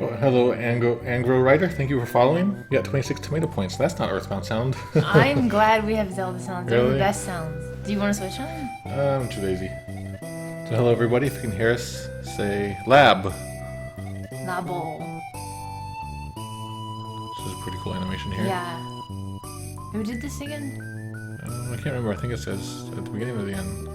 Oh, hello, Angro Writer. Thank you for following. You got 26 tomato points. That's not Earthbound sound. I'm glad we have Zelda sounds. They're Really? the best sounds. Do you want to switch on? I'm too lazy. So hello, everybody. If you can hear us, say lab. Labo. This is a pretty cool animation here. Yeah. Who did this again? I can't remember. I think it says at the beginning or the end.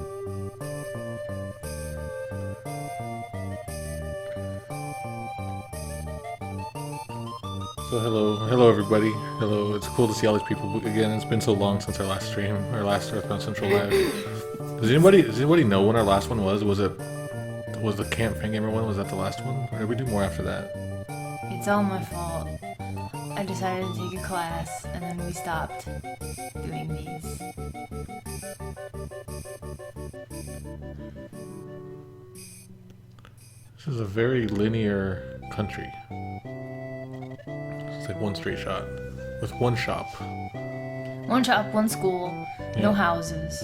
So hello everybody. Hello, it's cool to see all these people again. It's been so long since our last stream, our last Earthbound Central Live. Does anybody know when our last one was? Was the Camp Fangamer one? Was that the last one? Or did we do more after that? It's all my fault. I decided to take a class, and then we stopped doing these. This is a very linear country. It's like one straight shot with one shop. One shop, one school, no houses.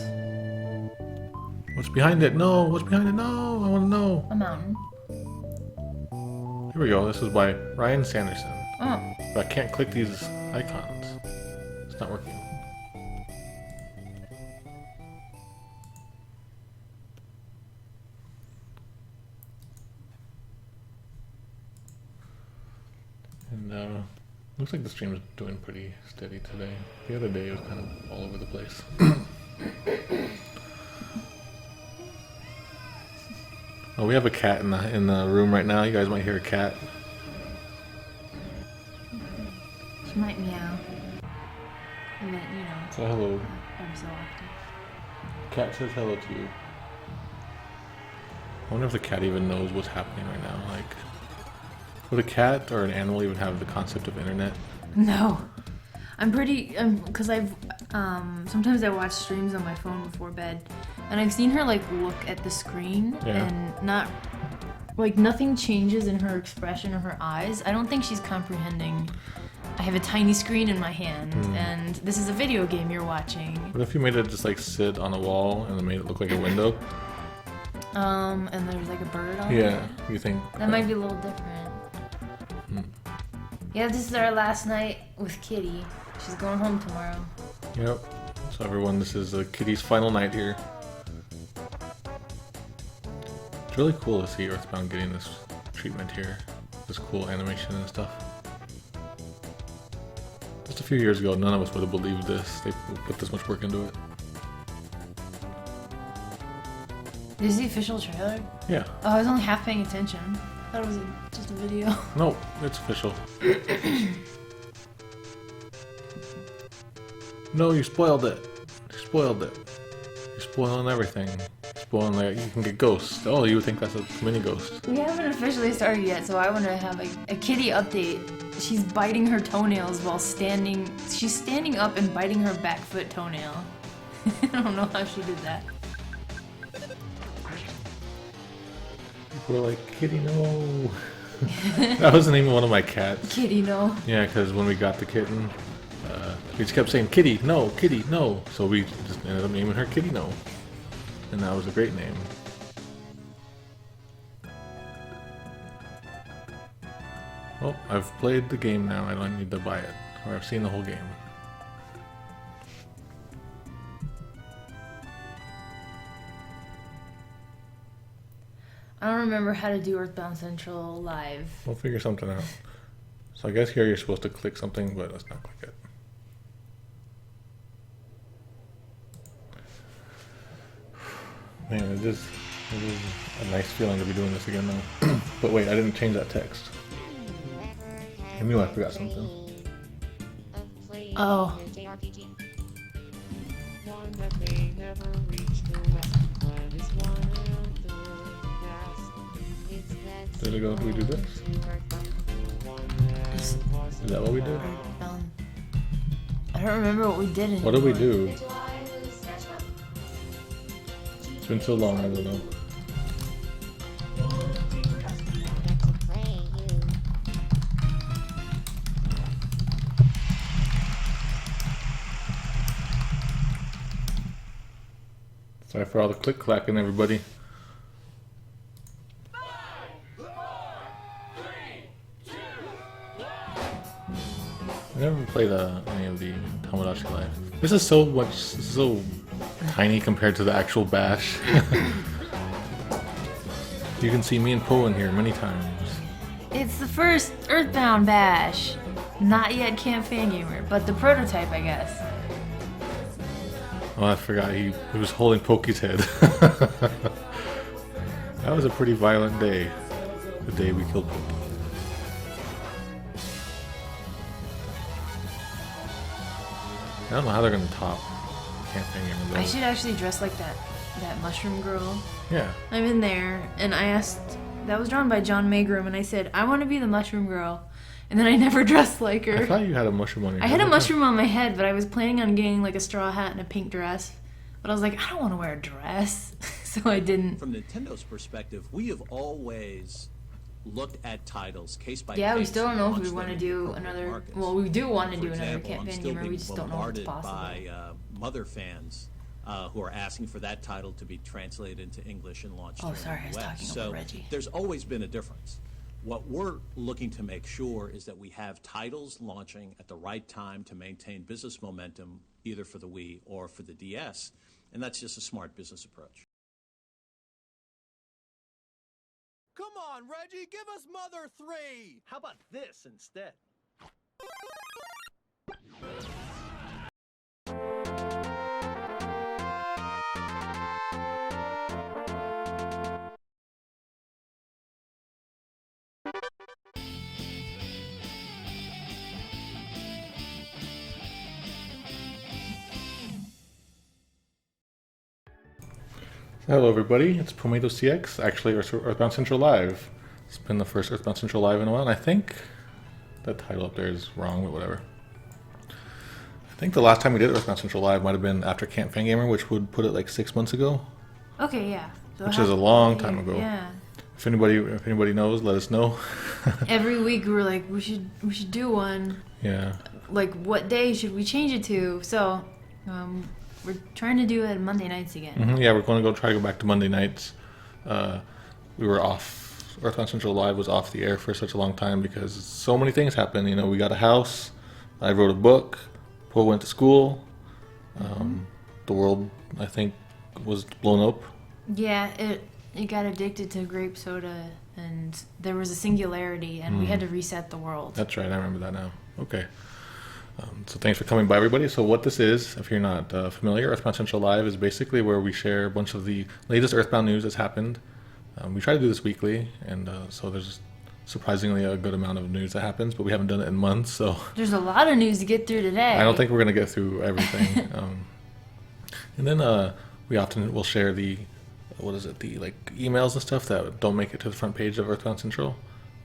What's behind it? No. What's behind it? No. I want to know. A mountain. Here we go. This is by Ryan Sanderson. Oh. But I can't click these icons. It's not working. And looks like the stream is doing pretty steady today. The other day it was kind of all over the place. Oh, we have a cat in the room right now. You guys might hear a cat. She might meow. And then, So hello. every so often. Cat says hello to you. I wonder if the cat even knows what's happening right now. Like, would a cat or an animal even have the concept of internet? No. I'm pretty, because sometimes I watch streams on my phone before bed, and I've seen her, look at the screen, and nothing changes in her expression or her eyes. I don't think she's comprehending. I have a tiny screen in my hand, and this is a video game you're watching. What if you made it just, sit on a wall and then made it look like a window? And there's, a bird on it? Yeah, you think? That might be a little different. Yeah, this is our last night with Kitty. She's going home tomorrow. Yep. So everyone, this is Kitty's final night here. It's really cool to see Earthbound getting this treatment here. This cool animation and stuff. Just a few years ago, none of us would have believed this. They put this much work into it. Is the official trailer? Yeah. Oh, I was only half paying attention. I thought it was just a video. No, it's official. No, you spoiled it. You spoiled it. You're spoiling everything. You're spoiling you can get ghosts. Oh, you would think that's a mini ghost. We haven't officially started yet, so I want to have a Kitty update. She's biting her toenails while standing. She's standing up and biting her back foot toenail. I don't know how she did that. People are like, Kitty, no. That was the name of one of my cats. Kitty, no. Yeah, because when we got the kitten, we just kept saying, Kitty, no, Kitty, no. So we just ended up naming her Kitty, no. And that was a great name. Well, I've played the game now. I don't need to buy it. Or I've seen the whole game. I don't remember how to do Earthbound Central live. We'll figure something out. So I guess here you're supposed to click something, but let's not click it. Man, it is a nice feeling to be doing this again now. But wait, I didn't change that text. I knew I forgot something. Oh. There we go. Do we do this? Is that what we did? I don't remember what we did anymore. What did we do? It's been so long, I don't know. Sorry for all the click-clacking, everybody. Five, four, three, two, I never played any of the Tomodachi Life. This is so tiny compared to the actual Bash. You can see me and Poe in here many times. It's the first EarthBound Bash. Not yet Camp Fangamer, but the prototype, I guess. Oh, I forgot he was holding Pokey's head. That was a pretty violent day. The day we killed Pokey. I don't know how they're gonna top Camp Fangamer though. I should actually dress like that mushroom girl. Yeah. I'm in there, and I asked. That was drawn by John Magrum, and I said I want to be the mushroom girl, and then I never dressed like her. I thought you had a mushroom on your head. I had a mushroom on my head, but I was planning on getting like a straw hat and a pink dress. But I was like, I don't want to wear a dress, so I didn't. From Nintendo's perspective, we have always looked at titles case by case. Yeah, we still don't know if we launched want to them do in appropriate another. markets. Well, we do want to For do another example, Camp I'm Fan still Gamer. We being just don't know if it's bombarded possible. by Mother fans who are asking for that title to be translated into English and launched here sorry, I in was the US. talking So over Reggie. there's always been a difference. What we're looking to make sure is that we have titles launching at the right time to maintain business momentum, either for the Wii or for the DS, and that's just a smart business approach. Come on, Reggie, give us Mother 3! How about this instead? Hello everybody, it's Pomato CX, actually Earthbound Central Live. It's been the first Earthbound Central Live in a while, and I think the title up there is wrong, but whatever. I think the last time we did Earthbound Central Live might have been after Camp Fangamer, which would put it like 6 months ago, Okay, yeah. So which is a long time yeah, ago. Yeah. If anybody knows, let us know. Every week we were like, we should do one. Yeah. Like, what day should we change it to? So, we're trying to do it Monday nights again. Yeah, we're going to try to go back to Monday nights. We were off. Earthbound Central Live was off the air for such a long time because so many things happened. You know, we got a house. I wrote a book. Paul went to school. The world, I think, was blown up. Yeah, it got addicted to grape soda, and there was a singularity, and we had to reset the world. That's right. I remember that now. Okay. So thanks for coming by, everybody. So what this is, if you're not familiar, Earthbound Central Live is basically where we share a bunch of the latest Earthbound news that's happened. We try to do this weekly, and so there's surprisingly a good amount of news that happens, but we haven't done it in months, so There's a lot of news to get through today. I don't think we're going to get through everything. And then we often will share the like emails and stuff that don't make it to the front page of Earthbound Central.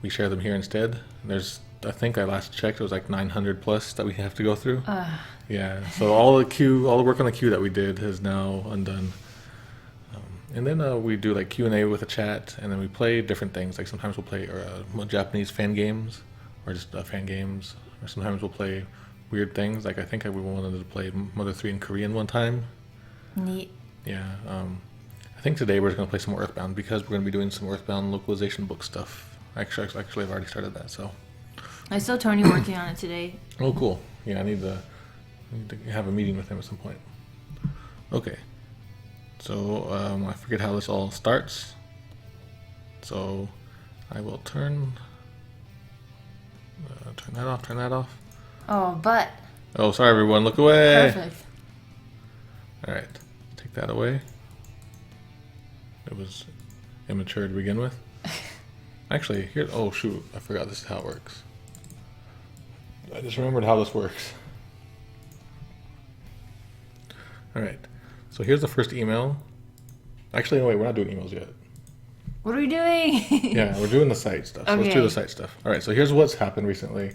We share them here instead. There's, I think I last checked, it was like 900 plus that we have to go through. Yeah, so all the work on the queue that we did is now undone. And then we do like Q&A with a chat, and then we play different things. Like sometimes we'll play Japanese fan games, or just fan games, or sometimes we'll play weird things. Like I think we wanted to play Mother 3 in Korean one time. Neat. Yeah. I think today we're just gonna play some more Earthbound because we're gonna be doing some Earthbound localization book stuff. Actually, I've already started that. So. I saw Tony working on it today. Oh, cool. Yeah, I need to have a meeting with him at some point. Okay. So I forget how this all starts. So I will turn that off. Oh, but Oh, sorry everyone, look away. perfect. All right, take that away. It was immature to begin with. Actually, here. Oh shoot, I forgot this is how it works. I just remembered how this works. All right, so here's the first email. Actually, no, wait, we're not doing emails yet. What are we doing? Yeah, we're doing the site stuff. So let's do Okay. the site stuff. All right, so here's what's happened recently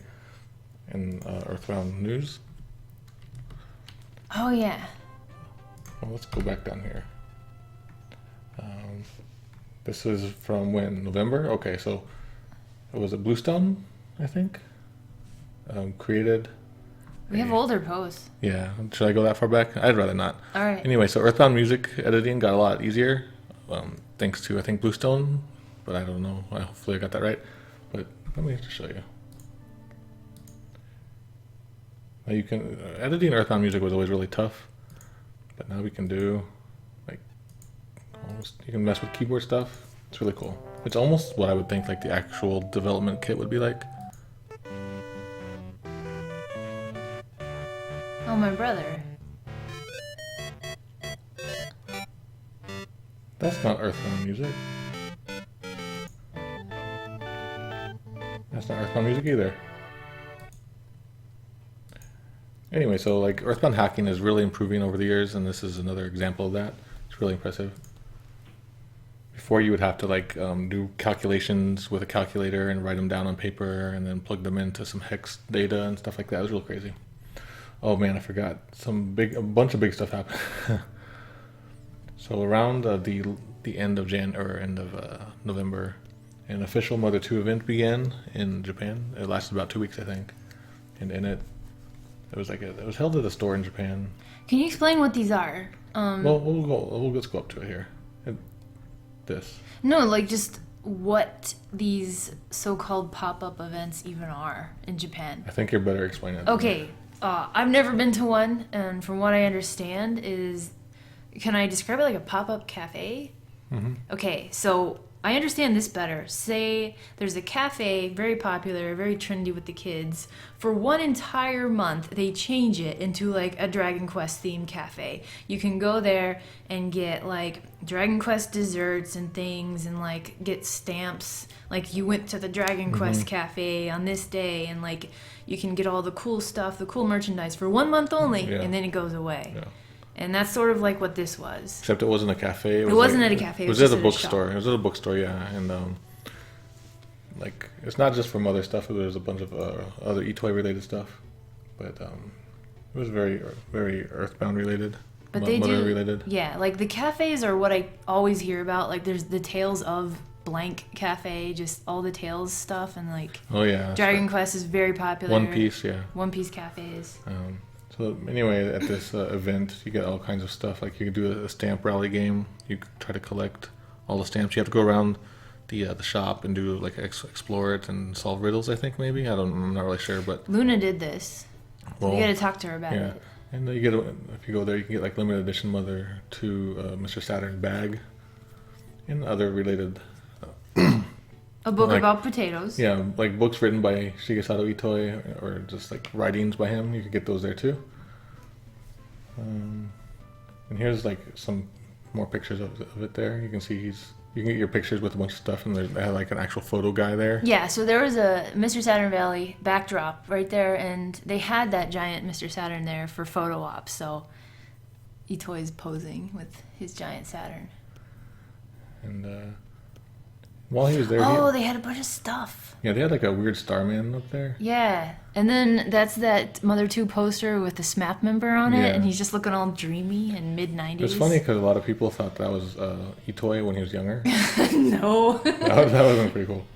in Earthbound news. Oh, yeah. Well, let's go back down here. This is from when? November? Okay, so it was a Bluestone, I think. Created. We have older posts. Yeah, should I go that far back? I'd rather not. All right. Anyway, so Earthbound music editing got a lot easier, thanks to I think Bluestone, but I don't know. Hopefully I got that right. But let me just show you. Now you can editing Earthbound music was always really tough, but now we can do like almost you can mess with keyboard stuff. It's really cool. It's almost what I would think like the actual development kit would be like. Oh, my brother. That's not Earthbound music. That's not Earthbound music either. Anyway, so like Earthbound hacking is really improving over the years, and this is another example of that. It's really impressive. Before you would have to like do calculations with a calculator and write them down on paper and then plug them into some hex data and stuff like that. It was real crazy. Oh man, I forgot. A bunch of big stuff happened. So around the end of November, an official Mother 2 event began in Japan. It lasted about 2 weeks, I think. And in it was it was held at a store in Japan. Can you explain what these are? Well, let's go up to it here. This. No, like just what these so-called pop-up events even are in Japan. I think you're better explaining it. Okay, I've never been to one, and from what I understand can I describe it like a pop-up cafe? Mm-hmm. Okay, so I understand this better. Say there's a cafe, very popular, very trendy with the kids. For one entire month, they change it into like a Dragon Quest themed cafe. You can go there and get like Dragon Quest desserts and things and like get stamps. Like you went to the Dragon Quest cafe on this day and like you can get all the cool stuff, the cool merchandise for 1 month only, and then it goes away. Yeah. And that's sort of like what this was. Except it wasn't a cafe. It wasn't at a cafe. It was at a bookstore. It was at a bookstore, yeah. And like it's not just for Mother stuff. There's a bunch of other e-toy related stuff, but it was very very Earthbound related. But they Mother do, related. Yeah, like the cafes are what I always hear about. Like there's the Tales of blank cafe, just all the Tales stuff, and like Dragon Quest is very popular. One Piece, yeah. One Piece cafes. So anyway, at this event, you get all kinds of stuff. Like you can do a stamp rally game. You try to collect all the stamps. You have to go around the shop and do like explore it and solve riddles. I think maybe I'm not really sure, but Luna did this. Well, you got to talk to her about it. And you get if you go there, you can get like limited edition Mother 2 Mr. Saturn bag and other related. A book about potatoes. Yeah, like books written by Shigesato Itoi or just like writings by him. You could get those there too. And here's like some more pictures of it there. You can see you can get your pictures with a bunch of stuff, and they had like an actual photo guy there. Yeah, so there was a Mr. Saturn Valley backdrop right there, and they had that giant Mr. Saturn there for photo ops. So Itoi's posing with his giant Saturn. And while he was there, they had a bunch of stuff. Yeah, they had like a weird Starman up there. Yeah, and then that's that Mother 2 poster with the SMAP member on it, and he's just looking all dreamy and mid-90s. It's funny because a lot of people thought that was Itoi when he was younger. No. that was pretty cool.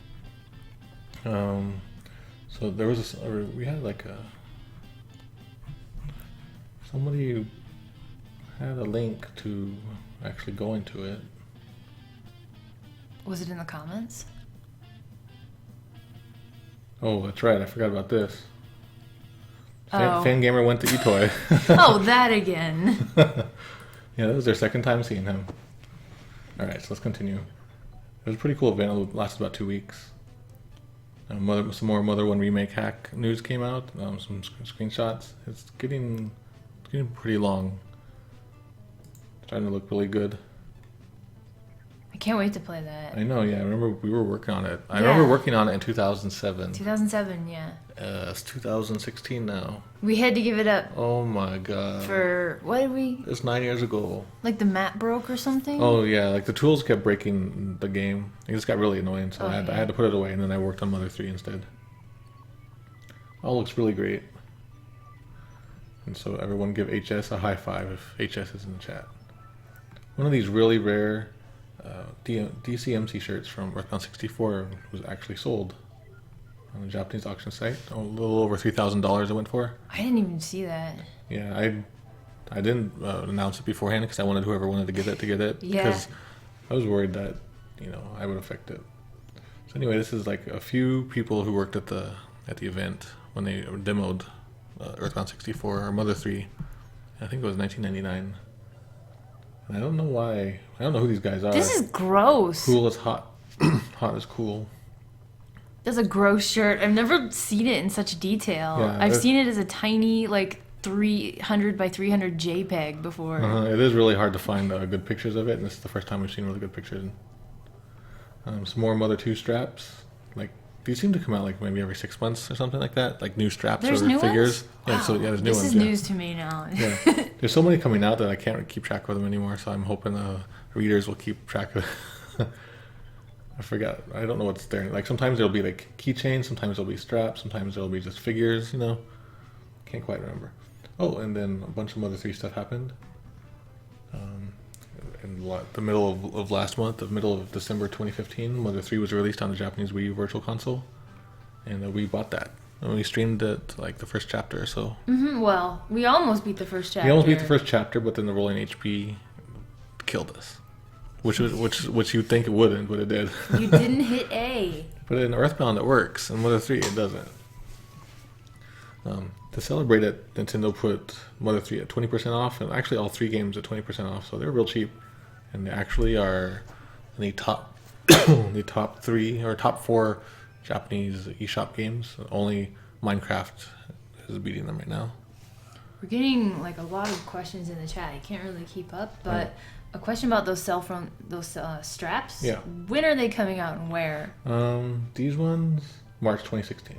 So there was we had like somebody had a link to actually go into it. Was it in the comments? Oh, that's right. I forgot about this. Fangamer went to Itoi. Oh, that again. Yeah, that was their second time seeing him. All right, so let's continue. It was a pretty cool event. It lasted about 2 weeks. Some more Mother 1 Remake hack news came out. Some screenshots. It's getting pretty long. It's starting to look really good. I can't wait to play that. I know, yeah. I remember we were working on it. I remember working on it in 2007. 2007, yeah. It's 2016 now. We had to give it up. Oh my god. For, what did we? It's 9 years ago. Like the map broke or something? Oh yeah, like the tools kept breaking the game. It just got really annoying, so I had to put it away, and then I worked on Mother 3 instead. All looks really great. And so everyone give HS a high five if HS is in the chat. One of these really rare DCMC shirts from EarthBound 64 was actually sold on a Japanese auction site. A little over $3,000 it went for. I didn't even see that. Yeah, I didn't announce it beforehand because I wanted whoever wanted to get it. Yeah. Because I was worried that I would affect it. So anyway, this is like a few people who worked at the event when they demoed Earthbound 64 or Mother 3. I think it was 1999. And I don't know why. I don't know who these guys are. This is gross. Cool is hot. Hot is cool. That's a gross shirt. I've never seen it in such detail. Yeah, I've seen it as a tiny, like, 300 by 300 JPEG before. It is really hard to find good pictures of it, and this is the first time we've seen really good pictures. Some more Mother 2 straps. Like, these seem to come out like maybe every 6 months or something like that. Like new straps There's or new figures. ones? Yeah, Wow. so yeah, there's new this ones. is news to me now. Yeah. There's so many coming out that I can't keep track of them anymore. So I'm hoping readers will keep track of it. I forgot. I don't know what's there. Like sometimes it'll be like keychains, sometimes it'll be straps, sometimes it'll be just figures. You know, can't quite remember. Oh, and then a bunch of Mother 3 stuff happened. In the middle of last month, the middle of December 2015, Mother 3 was released on the Japanese Wii U Virtual Console, and we bought that. And we streamed it like the first chapter or so. Well, we almost beat the first chapter. We almost beat the first chapter, but then the rolling HP killed us. Which you'd think it wouldn't, but it did. You didn't hit A. But in Earthbound it works. In Mother 3 it doesn't. To celebrate it, Nintendo put Mother 3 at 20% off, and actually all 3 games at 20% off, so they're real cheap. And they actually are in the top the top 3 or top 4 Japanese eShop games. Only Minecraft is beating them right now. We're getting like a lot of questions in the chat. I can't really keep up, but a question about those straps. Yeah. When are they coming out and where? These ones March 2016.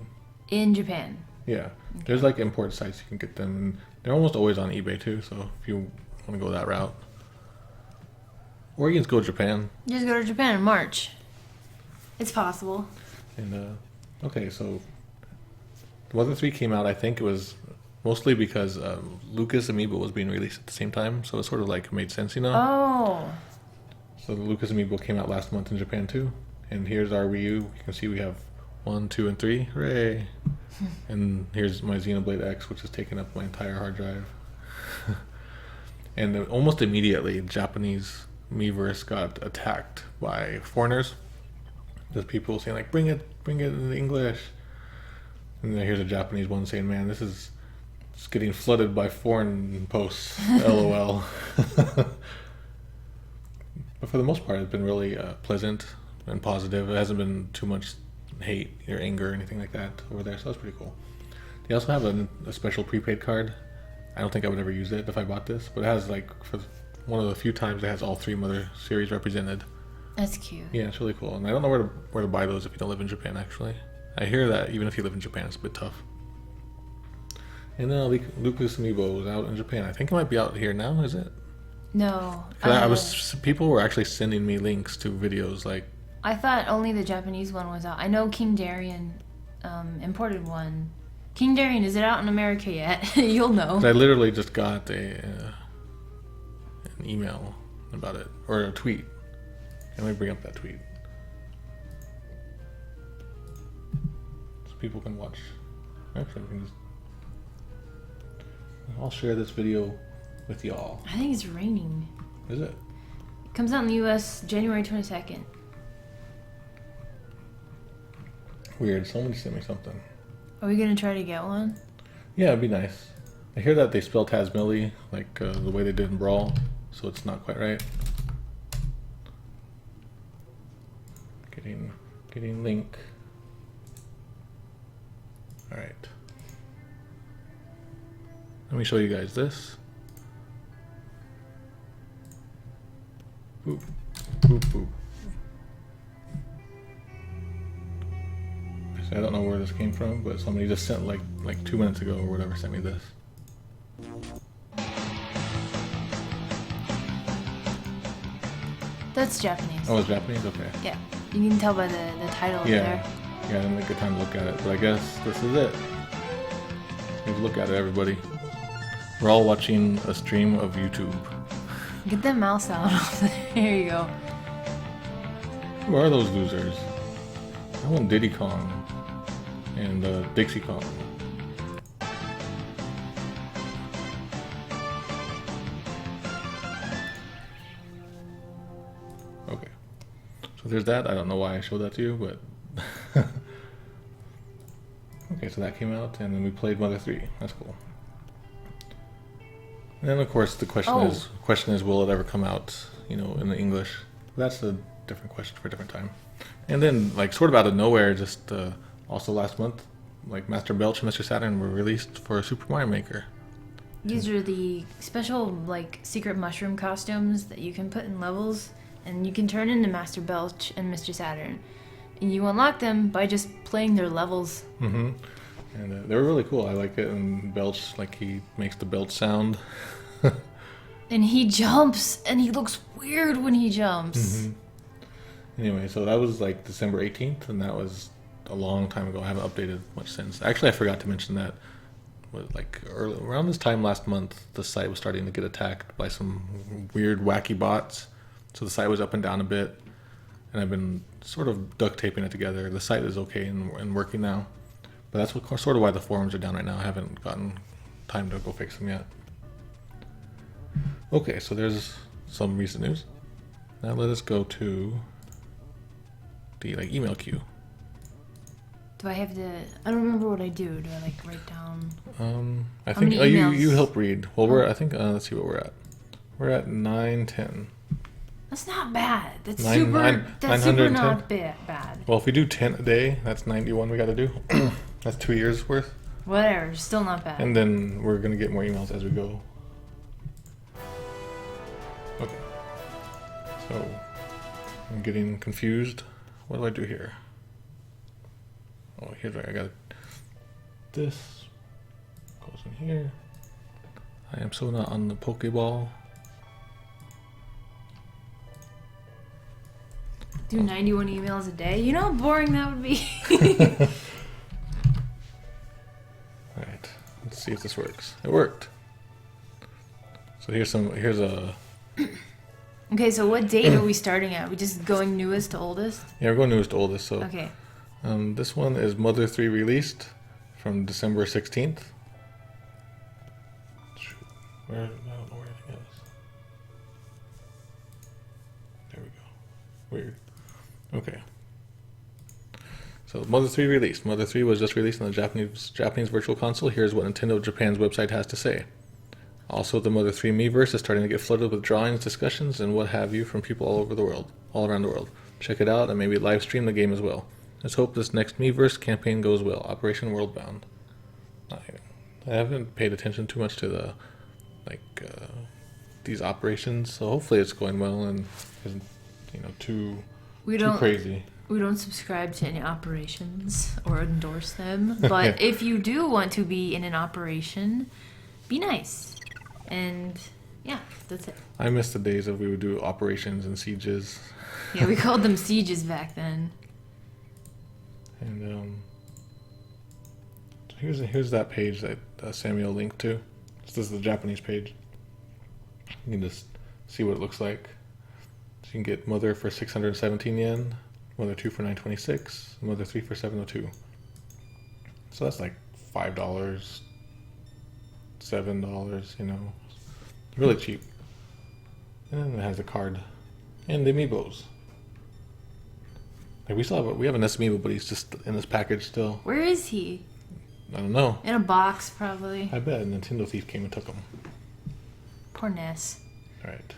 In Japan. Yeah. There's like import sites you can get them. And they're almost always on eBay too, so if you want to go that route. Or you can just go to Japan. Just go to Japan in March. It's possible. And okay, so Mother 3 came out, I think it was mostly because Lucas Amiibo was being released at the same time, so it sort of like made sense, you know? Oh. So the Lucas Amiibo came out last month in Japan too. And here's our Wii U. You can see we have 1, 2, and 3. Hooray! And here's my Xenoblade X, which has taken up my entire hard drive. And almost immediately, Japanese Miiverse got attacked by foreigners. There's people saying like, bring it in English. And then here's a Japanese one saying, man, this is just getting flooded by foreign posts. LOL. But for the most part, it's been really pleasant and positive. It hasn't been too much hate or anger or anything like that over there, so that's pretty cool. They also have a special prepaid card. I don't think I would ever use it if I bought this, but it has like, for one of the few times it has all 3 Mother series represented. That's cute. Yeah, it's really cool. And I don't know where to buy those if you don't live in Japan, actually. I hear that even if you live in Japan, it's a bit tough. And then Lucas Amiibo is out in Japan. I think it might be out here now, is it? No. People were actually sending me links to videos like. I thought only the Japanese one was out. I know King Darien imported one. King Darien, is it out in America yet? You'll know. I literally just got an email about it, or a tweet. Let me bring up that tweet. So people can watch. Actually, we can just. I'll share this video with y'all. I think it's raining. Is it? It comes out in the US January 22nd. Weird. Somebody sent me something. Are we gonna try to get one? Yeah, it'd be nice. I hear that they spell Tasmilly like the way they did in Brawl, so it's not quite right. Getting link. All right. Let me show you guys this. Boop, boop, boop. I don't know where this came from, but somebody just sent like 2 minutes ago or whatever sent me this. That's Japanese. Oh, it's Japanese? Okay. Yeah. You can tell by the title over Yeah. there. Yeah, I didn't make a time to look at it, but I guess this is it. Take a look at it, everybody. We're all watching a stream of YouTube. Get that mouse out. There you go. Who are those losers? I want Diddy Kong and Dixie Kong. Okay. So there's that. I don't know why I showed that to you, but... Okay, so that came out, and then we played Mother 3. That's cool. And then, of course, the question is, will it ever come out, in the English? That's a different question for a different time. And then, like, sort of out of nowhere, just also last month, like, Master Belch and Mr. Saturn were released for Super Mario Maker. These are the special, like, secret mushroom costumes that you can put in levels, and you can turn into Master Belch and Mr. Saturn. And you unlock them by just playing their levels. Mm-hmm. And they were really cool. I like it. And Belch, like, he makes the Belch sound. And he jumps, and he looks weird when he jumps. Mm-hmm. Anyway, so that was like December 18th, and that was a long time ago. I haven't updated much since. Actually, I forgot to mention that. Like around this time last month, the site was starting to get attacked by some weird, wacky bots. So the site was up and down a bit, and I've been sort of duct taping it together. The site is okay and working now, but that's sort of why the forums are down right now. I haven't gotten time to go fix them yet. Okay, so there's some recent news. Now let us go to the email queue. Do I have to... I don't remember what I do. Do I, like, write down... I How think many emails? you help read. Well, let's see what we're at. We're at 910. That's not bad. That's Nine- super... nine- that's super 910? not bad. Well, if we do 10 a day, that's 91 we got to do. That's 2 years worth. Whatever. Still not bad. And then we're going to get more emails as we go. Okay. So, I'm getting confused. What do I do here? Oh, here's where I got this. Goes in here. I am so not on the Pokeball. Do 91 emails a day? You know how boring that would be? Alright, let's see if this works. It worked. So here's a... Okay, so what date are we starting at? We just going newest to oldest? Yeah, we're going newest to oldest, so... Okay. This one is Mother 3 released from December 16th. Shoot, I don't know where anything is. There we go. Weird. Okay. So Mother 3 released. Mother 3 was just released on the Japanese Virtual Console. Here's what Nintendo Japan's website has to say. Also, the Mother 3 Miiverse is starting to get flooded with drawings, discussions, and what have you from people all around the world. Check it out and maybe live stream the game as well. Let's hope this next Miiverse campaign goes well. Operation WorldBound. I haven't paid attention too much to the these operations, so hopefully it's going well and isn't too crazy. We don't subscribe to any operations or endorse them, but if you do want to be in an operation, be nice. And yeah, that's it. I miss the days of we would do operations and sieges. Yeah, we called them sieges back then. And so here's that page that Samuel linked to. This is the Japanese page. You can just see what it looks like. So you can get Mother for 617 yen, Mother 2 for 926, Mother 3 for 702. So that's like $5, $7, really cheap. And it has a card and the amiibos. Like we have an amiibo, but he's just in this package still. Where is he? I don't know. In a box, probably. I bet a Nintendo thief came and took him. Poor Ness. All right.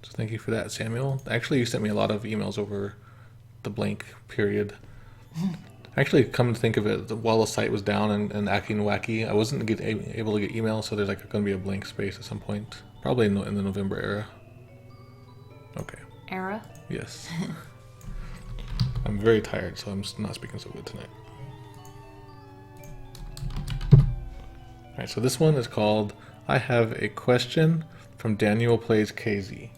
So thank you for that, Samuel. Actually, you sent me a lot of emails over the blank period. Actually, come to think of it, while the site was down and acting wacky, I wasn't able to get emails, so there's going to be a blank space at some point. Probably in the November era. Okay. Era? Yes. I'm very tired, so I'm not speaking so good tonight. Alright, so this one is called I Have a Question from Daniel Plays KZ.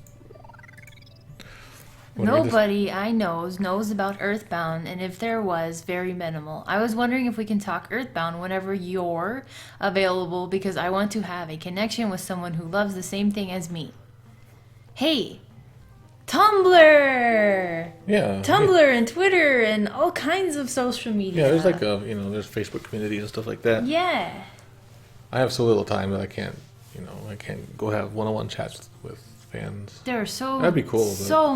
Nobody I knows about EarthBound, and if there was, very minimal. I was wondering if we can talk EarthBound whenever you're available, because I want to have a connection with someone who loves the same thing as me. Hey! Tumblr! Yeah. Tumblr and Twitter and all kinds of social media. Yeah, there's there's Facebook communities and stuff like that. Yeah. I have so little time that I can't go have one-on-one chats with fans. There are That'd be cool, but- so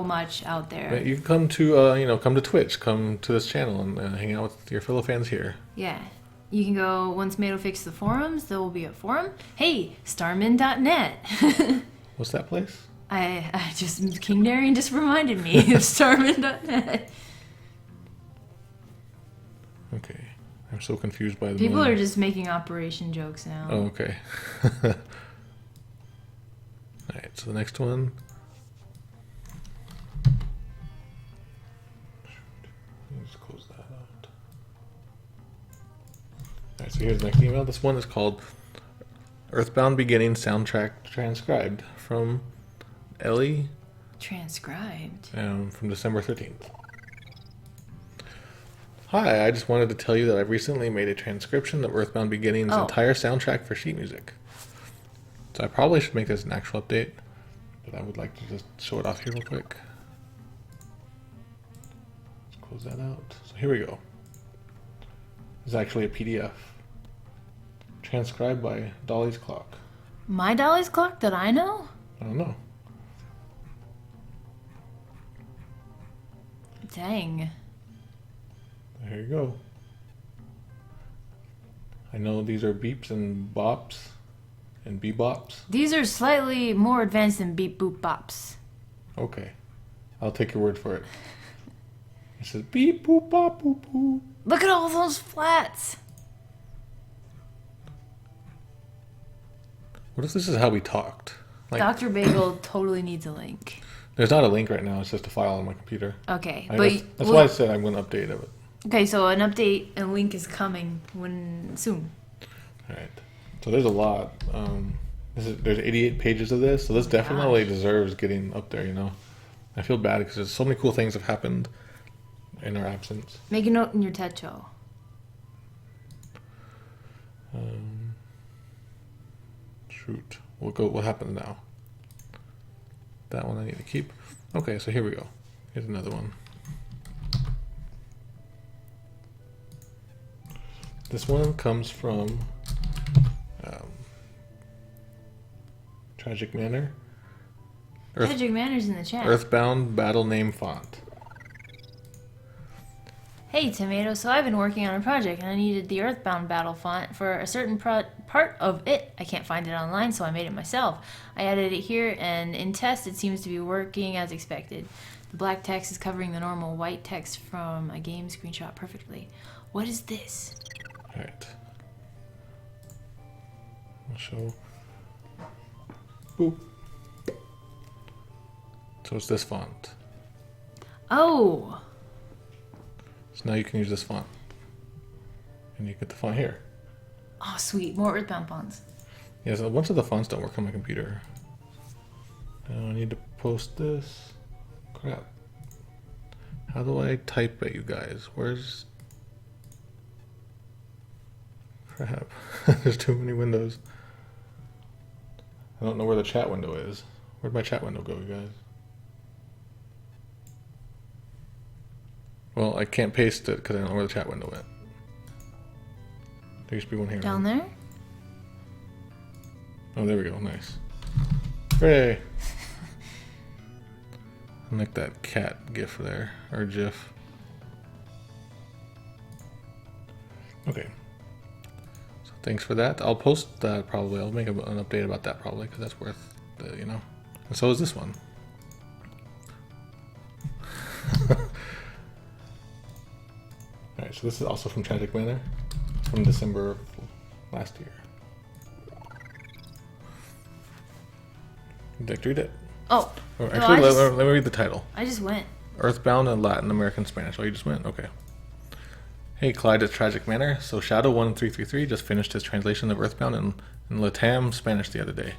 much out there. You can come to come to Twitch, come to this channel, and hang out with your fellow fans here. Yeah. You can go, once Mato fixes the forums, there will be a forum. Hey, starman.net. What's that place? I just, King Darian just reminded me of starman.net. Okay. I'm so confused by the People moon. are just making operation jokes now. Oh, okay. Alright, so the next one. Let's close that out. Alright, so here's the next email. This one is called EarthBound Beginning Soundtrack Transcribed from Ellie Transcribed. from December 13th. Hi, I just wanted to tell you that I've recently made a transcription of EarthBound Beginning's entire soundtrack for sheet music. So I probably should make this an actual update, but I would like to just show it off here real quick. Let's close that out. So here we go. This is actually a PDF. Transcribed by Dolly's Clock. My Dolly's Clock that I know? I don't know. Dang. There you go. I know these are beeps and bops and bebops. These are slightly more advanced than beep boop bops. Okay. I'll take your word for it. It says beep boop bop boop boop. Look at all those flats. What if this is how we talked? Like, Dr. Bagel totally needs a link. there's not a link right now, it's just a file on my computer. Okay, That's why I said I'm going to update it. Okay, so an update and link is coming soon. Alright. So there's a lot. There's 88 pages of this, so this definitely deserves getting up there, you know? I feel bad because there's so many cool things have happened in our absence. Make a note in your techo. Shoot. What happens now? That one I need to keep. Okay, so here we go. Here's another one. This one comes from Tragic Manor. Tragic Manners in the chat. EarthBound Battle Name Font. Hey, Tomato, so I've been working on a project and I needed the EarthBound battle font for a certain part of it. I can't find it online, so I made it myself. I added it here, and in test, it seems to be working as expected. The black text is covering the normal white text from a game screenshot perfectly. What is this? Alright. I'll show. Boop. So it's this font. Oh! So now you can use this font. And you get the font here. Oh, sweet. More EarthBound fonts. Yeah, so a bunch of the fonts don't work on my computer. Now I need to post this. Crap. How do I type at you guys? Where's... Crap. There's too many windows. I don't know where the chat window is. Where'd my chat window go, you guys? Well, I can't paste it because I don't know where the chat window went. There used to be one here. Down there? Oh, there we go. Nice. Hooray! I like that cat gif there, or gif. Okay. So thanks for that. I'll post that probably. I'll make an update about that probably because that's worth the, you know. And so is this one. Alright, so this is also from Tragic Manor. It's from December of last year. Did I read it? Oh. Or no, actually, let me read the title. I just went. EarthBound and Latin American Spanish. Oh, you just went? Okay. Hey, Clyde, it's Tragic Manor. So Shadow1333 just finished his translation of EarthBound in Latam Spanish the other day.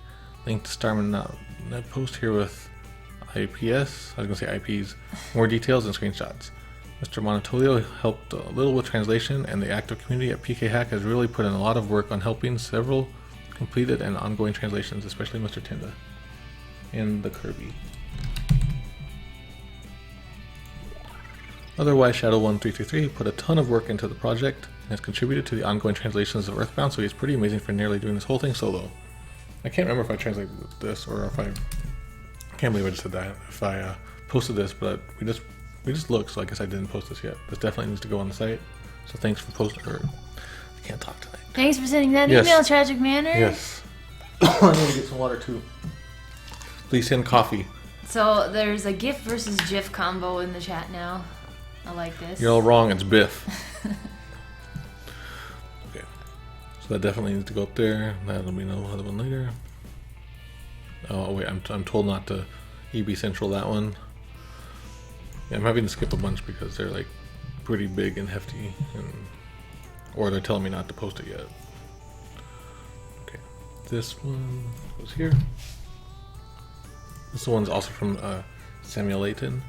Link to Starman net post here with IPs. I was going to say IPs. More details and screenshots. Mr. Monotolio helped a little with translation, and the active community at PK Hack has really put in a lot of work on helping several completed and ongoing translations, especially Mr. Tinda and the Kirby. Otherwise, Shadow1333 put a ton of work into the project and has contributed to the ongoing translations of EarthBound, so he's pretty amazing for nearly doing this whole thing solo. I can't remember if I translated this or if I can't believe I just said that. If I posted this, but we just looked, so I guess I didn't post this yet. This definitely needs to go on the site. So thanks for posting. I can't talk tonight. Thanks for sending that Yes. email, Tragic Manor. Yes. I need to get some water too. Please send coffee. So there's a GIF versus GIF combo in the chat now. I like this. You're all wrong. It's Biff. Okay. So that definitely needs to go up there. That'll be no other one later. Oh wait, I'm told not to EB Central that one. Yeah, I'm having to skip a bunch because they're like pretty big and hefty, or they're telling me not to post it yet. Okay, this one goes here. This one's also from Samuel Layton.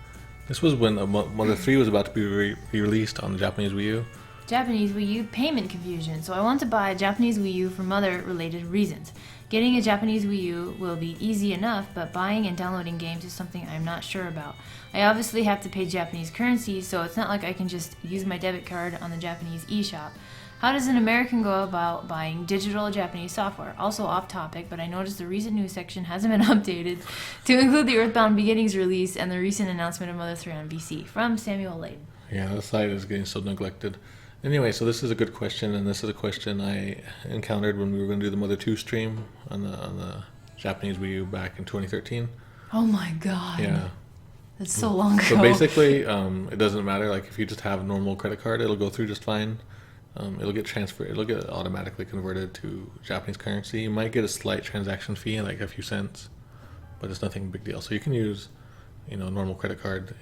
This was when Mother 3 was about to be released on the Japanese Wii U. Japanese Wii U payment confusion. So I want to buy a Japanese Wii U for mother-related reasons. Getting a Japanese Wii U will be easy enough, but buying and downloading games is something I'm not sure about. I obviously have to pay Japanese currency, so it's not like I can just use my debit card on the Japanese eShop. How does an American go about buying digital Japanese software? Also off topic, but I noticed the recent news section hasn't been updated to include the EarthBound Beginnings release and the recent announcement of Mother 3 on VC. From Samuel Layton. Yeah, the site is getting so neglected. Anyway, so this is a good question, and this is a question I encountered when we were going to do the Mother 2 stream on the Japanese Wii U back in 2013. Oh my god. Yeah. That's so long ago. So basically, it doesn't matter. Like if you just have a normal credit card, it'll go through just fine. It'll get transferred. It'll get automatically converted to Japanese currency. You might get a slight transaction fee, like a few cents, but it's nothing big deal. So you can use, normal credit card,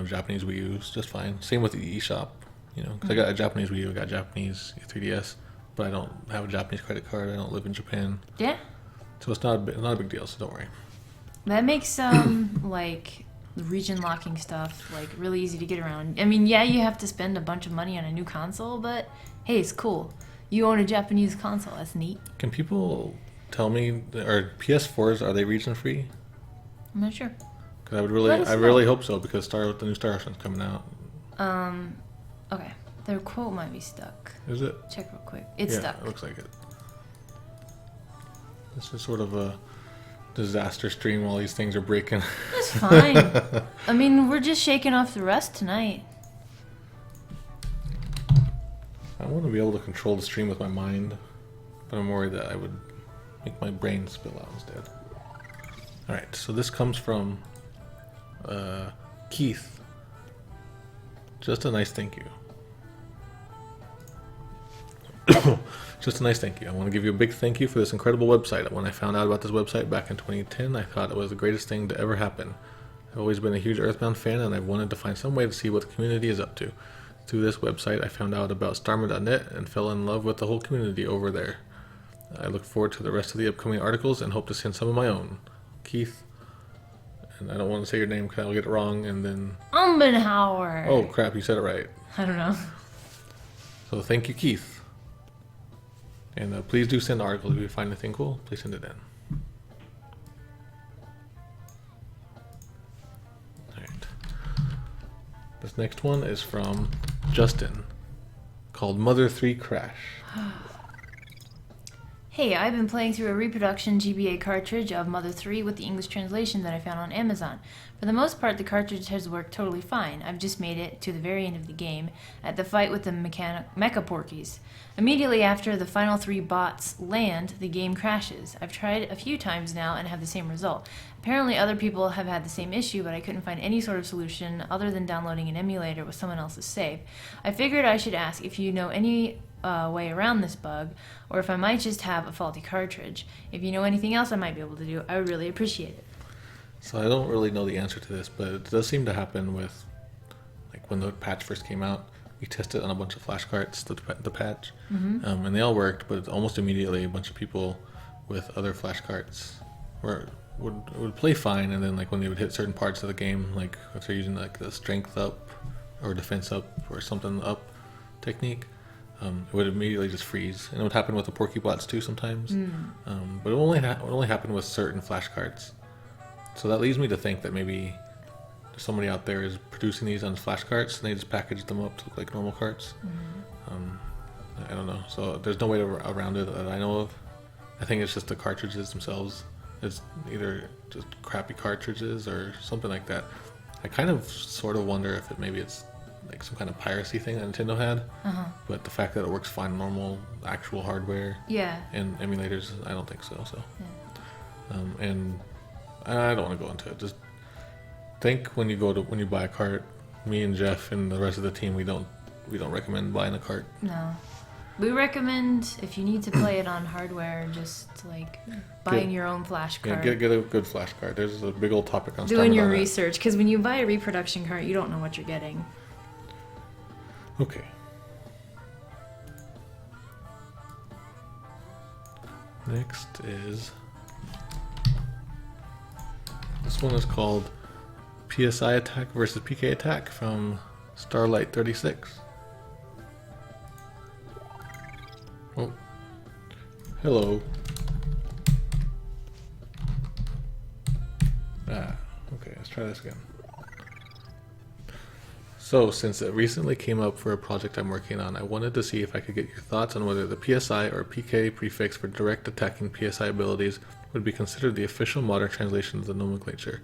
Japanese Wii U's just fine. Same with the eShop, because I got a Japanese Wii U, I got Japanese 3DS, but I don't have a Japanese credit card. I don't live in Japan. Yeah. So it's not a big deal. So don't worry. That makes like region locking stuff like really easy to get around. I mean, yeah, you have to spend a bunch of money on a new console, but hey, it's cool. You own a Japanese console. That's neat. Can people tell me, are PS4s, are they region free? I'm not sure. Because I Let us know. really hope so, because the new Star Ocean's coming out. Okay. Their quote might be stuck. Is it? Check real quick. It's Yeah, stuck. it looks like it. This is sort of a disaster stream while these things are breaking. It's fine. I mean, we're just shaking off the rust tonight. I want to be able to control the stream with my mind, but I'm worried that I would make my brain spill out instead. Alright, so this comes from Keith. Just a nice thank you. Just a nice thank you. I want to give you a big thank you for this incredible website. When I found out about this website back in 2010, I thought it was the greatest thing to ever happen. I've always been a huge EarthBound fan, and I've wanted to find some way to see what the community is up to. Through this website, I found out about Starmer.net and fell in love with the whole community over there. I look forward to the rest of the upcoming articles and hope to send some of my own. Keith, and I don't want to say your name because I'll get it wrong, and then... Umbenhauer. Oh, crap, you said it right. I don't know. So thank you, Keith. And please do send articles if you find anything cool. Please send it in. Alright. This next one is from Justin, called Mother 3 Crash. Hey, I've been playing through a reproduction GBA cartridge of Mother 3 with the English translation that I found on Amazon. For the most part, the cartridge has worked totally fine. I've just made it to the very end of the game, at the fight with the mecha porkies. Immediately after the final 3 bots land, the game crashes. I've tried a few times now and have the same result. Apparently other people have had the same issue, but I couldn't find any sort of solution other than downloading an emulator with someone else's save. I figured I should ask if you know any way around this bug, or if I might just have a faulty cartridge. If you know anything else I might be able to do, I would really appreciate it. So I don't really know the answer to this, but it does seem to happen with, like when the patch first came out, we tested on a bunch of flash carts, the patch, and they all worked, but almost immediately a bunch of people with other flash carts would play fine, and then like when they would hit certain parts of the game, like if they're using like the strength up or defense up or something up technique, it would immediately just freeze, and it would happen with the Porky bots too sometimes. But it would only happen with certain flash carts. So that leads me to think that maybe somebody out there is producing these on flash carts, and they just package them up to look like normal carts. I don't know. So there's no way around it that I know of. I think it's just the cartridges themselves. It's either just crappy cartridges or something like that. I kind of sort of wonder if it's like some kind of piracy thing that Nintendo had. But the fact that it works fine on normal actual hardware and emulators, I don't think so. So, and I don't want to go into it. Just think when you buy a cart. Me and Jeff and the rest of the team, we don't recommend buying a cart. No. We recommend if you need to play it on hardware, just like buying your own flash card. Yeah, get a good flash card. There's a big old topic on doing your research, because when you buy a reproduction cart, you don't know what you're getting. Okay. Next is this one is called PSI Attack versus PK Attack from Starlight 36. Oh, hello. Okay, let's try this again. So, since it recently came up for a project I'm working on, I wanted to see if I could get your thoughts on whether the PSI or PK prefix for direct attacking PSI abilities would be considered the official modern translation of the nomenclature.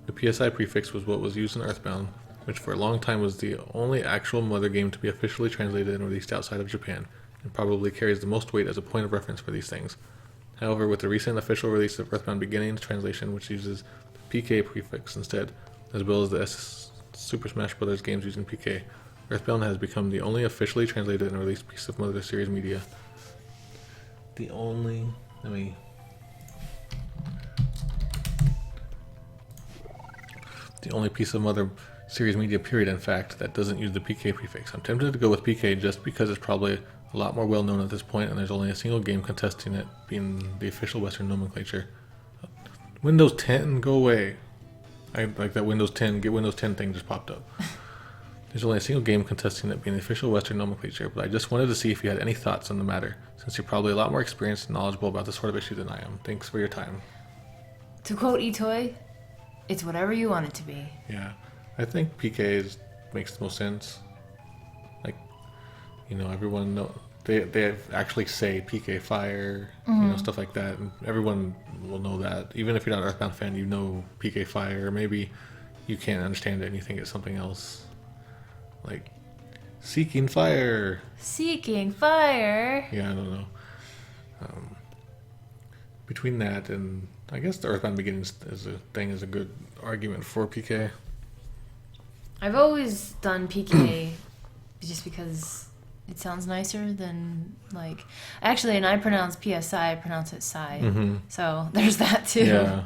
The PSI prefix was what was used in EarthBound, which for a long time was the only actual mother game to be officially translated and released outside of Japan, and probably carries the most weight as a point of reference for these things. However, with the recent official release of EarthBound Beginnings translation, which uses the PK prefix instead, as well as the Super Smash Bros. Games using PK, EarthBound has become the only officially translated and released piece of Mother Series media. The only piece of Mother Series media, period, in fact, that doesn't use the PK prefix. I'm tempted to go with PK just because it's probably a lot more well known at this point, and there's only a single game contesting it, being the official Western nomenclature. Windows 10, go away. I like that Windows 10, get Windows 10 thing just popped up. There's only a single game contesting it, being the official Western nomenclature, but I just wanted to see if you had any thoughts on the matter, since you're probably a lot more experienced and knowledgeable about this sort of issue than I am. Thanks for your time. To quote Itoy, it's whatever you want it to be. Yeah, I think PK makes the most sense. Like, everyone they actually say PK Fire, stuff like that, and everyone will know that. Even if you're not an EarthBound fan, you know PK Fire. Or maybe you can't understand it and you think it's something else, like Seeking Fire. Seeking Fire. Yeah, I don't know. Between that and I guess the EarthBound Beginnings is a good argument for PK. I've always done PK just because it sounds nicer than actually, and I pronounce PSI, I pronounce it Psy. So there's that too. Yeah.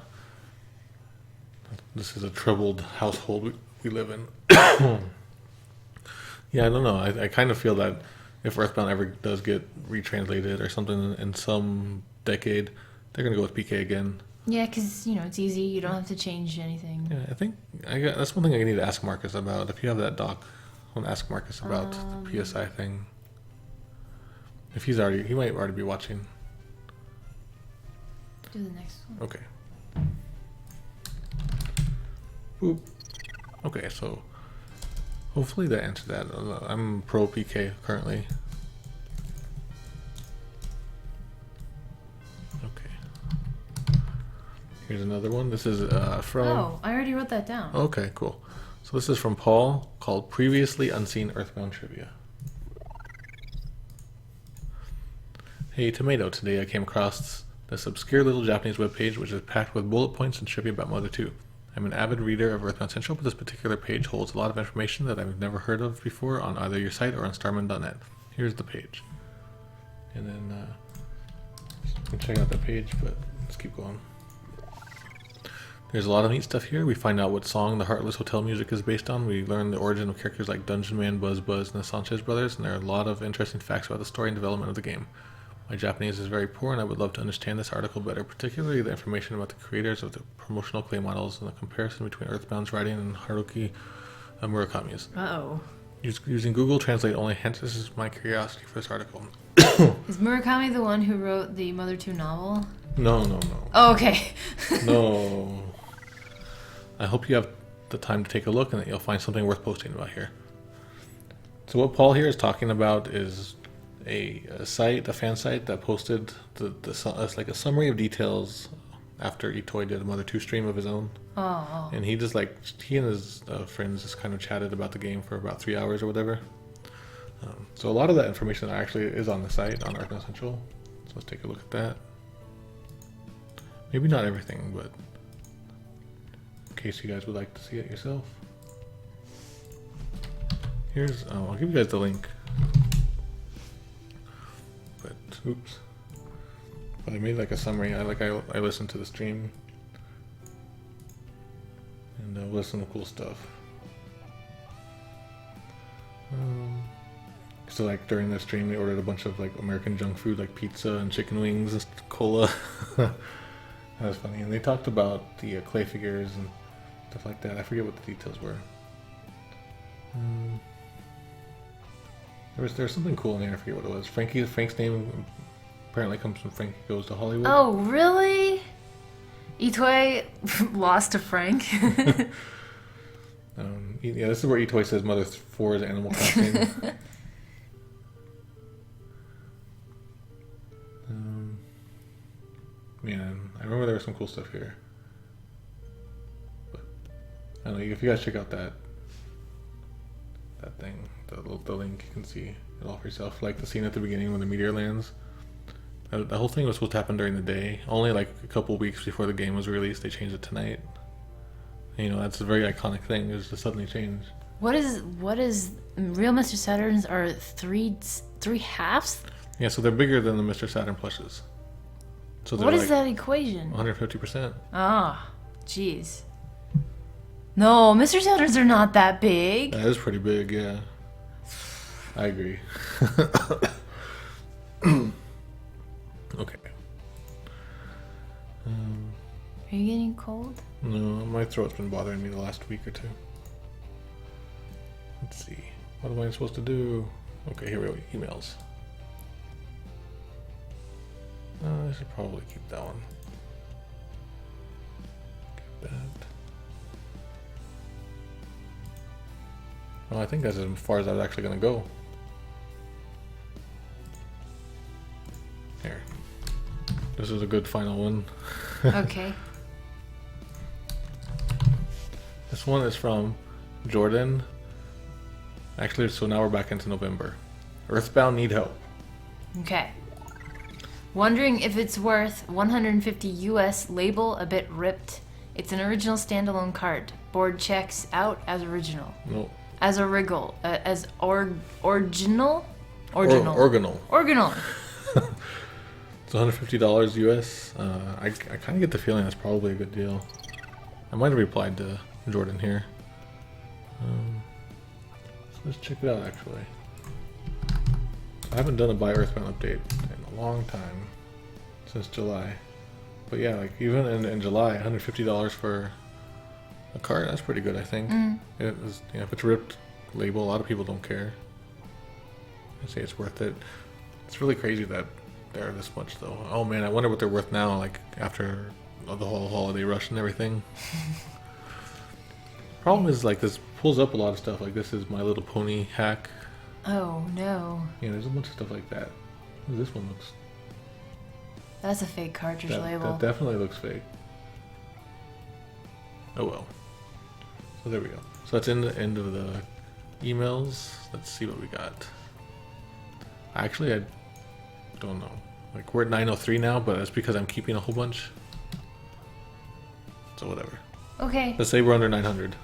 This is a troubled household we live in. Yeah, I don't know. I kind of feel that if EarthBound ever does get retranslated or something in some decade, they're going to go with PK again. Yeah, because, it's easy. You don't have to change anything. Yeah, I think that's one thing I need to ask Marcus about. If you have that doc, I want to ask Marcus about the PSI thing. If he might already be watching. Do the next one. Okay. Boop. Okay, so hopefully that answered that. I'm pro PK currently. Okay. Here's another one. This is from... Oh, I already wrote that down. Okay, cool. So this is from Paul, called Previously Unseen EarthBound Trivia. Hey Tomato, today I came across this obscure little Japanese webpage which is packed with bullet points and trivia about Mother 2. I'm an avid reader of EarthBound Central, but this particular page holds a lot of information that I've never heard of before on either your site or on starman.net. Here's the page. And then, you can check out that page, but let's keep going. There's a lot of neat stuff here. We find out what song the Heartless Hotel music is based on. We learn the origin of characters like Dungeon Man, Buzz Buzz, and the Sanchez brothers, and there are a lot of interesting facts about the story and development of the game. My Japanese is very poor, and I would love to understand this article better, particularly the information about the creators of the promotional clay models and the comparison between EarthBound's writing and Haruki Murakami's. Uh-oh. Using Google Translate only, hence this is my curiosity for this article. Is Murakami the one who wrote the Mother 2 novel? No. Oh, okay. No. I hope you have the time to take a look and that you'll find something worth posting about here. So what Paul here is talking about is a fan site that posted it's like a summary of details after Itoy did a Mother 2 stream of his own. Oh. And he just like, he and his friends just kind of chatted about the game for about 3 hours or whatever. So a lot of that information actually is on the site, on EarthBound Central. So let's take a look at that. Maybe not everything, but in case you guys would like to see it yourself. Here's, I'll give you guys the link. But, oops. But I made like a summary. I listened to the stream. And with some cool stuff. So like during the stream they ordered a bunch of like American junk food like pizza and chicken wings and cola. That was funny. And they talked about the clay figures and stuff like that. I forget what the details were. There was something cool in there. I forget what it was. Frank's name apparently comes from Frankie Goes to Hollywood. Oh, really? Itoy lost to Frank. Yeah, this is where Itoy says Mother 4 is Animal Crossing. Man, I remember there was some cool stuff here. But I don't know, if you guys check out that thing, the link, you can see it all for yourself. Like the scene at the beginning when the meteor lands. The whole thing was supposed to happen during the day. Only like a couple weeks before the game was released, they changed it to night. You know, that's a very iconic thing, is to suddenly change. What is real Mr. Saturns are three halves? Yeah, so they're bigger than the Mr. Saturn plushes. So What is that equation? 150%. Ah, jeez. No, Mr. Saturns are not that big. That is pretty big, yeah. I agree. Okay. Are you getting cold? No, my throat's been bothering me the last week or two. Let's see. What am I supposed to do? Okay, here we go. Emails. I should probably keep that one. Keep that. Well, I think that's as far as I was actually going to go. Here. This is a good final one. Okay. This one is from Jordan. Actually, so now we're back into November. EarthBound need help. Okay. Wondering if it's worth 150 US, label a bit ripped. It's an original standalone card. Board checks out as original. No. As a wriggle. Original? Organal. Organal. It's $150 US. I kind of get the feeling that's probably a good deal. I might have replied to Jordan here. So let's check it out actually. I haven't done a Buy EarthBound update in a long time, since July. But yeah, like even in July, $150 for a card, that's pretty good, I think. It is, you know, if it's ripped label, a lot of people don't care. I say it's worth it. It's really crazy that they're this much though. Oh man, I wonder what they're worth now, like after the whole holiday rush and everything. Problem is, like, this pulls up a lot of stuff. Like, this is My Little Pony hack. Oh no. Yeah, there's a bunch of stuff like that. This one looks... That's a fake cartridge label. That definitely looks fake. Oh well. So there we go. So that's in the end of the emails. Let's see what we got. Actually, I don't know. Like, we're at 903 now, but that's because I'm keeping a whole bunch. So whatever. Okay. Let's say we're under 900.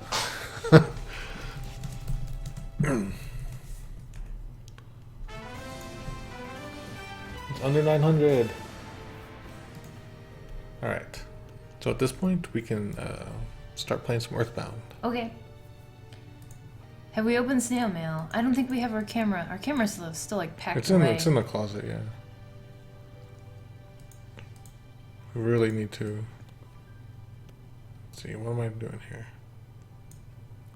It's under 900. Alright. So at this point, we can start playing some EarthBound. Okay. Have we opened snail mail? I don't think we have our camera. Our camera's still like packed away. It's in the closet, yeah. We really need to... Let's see, what am I doing here?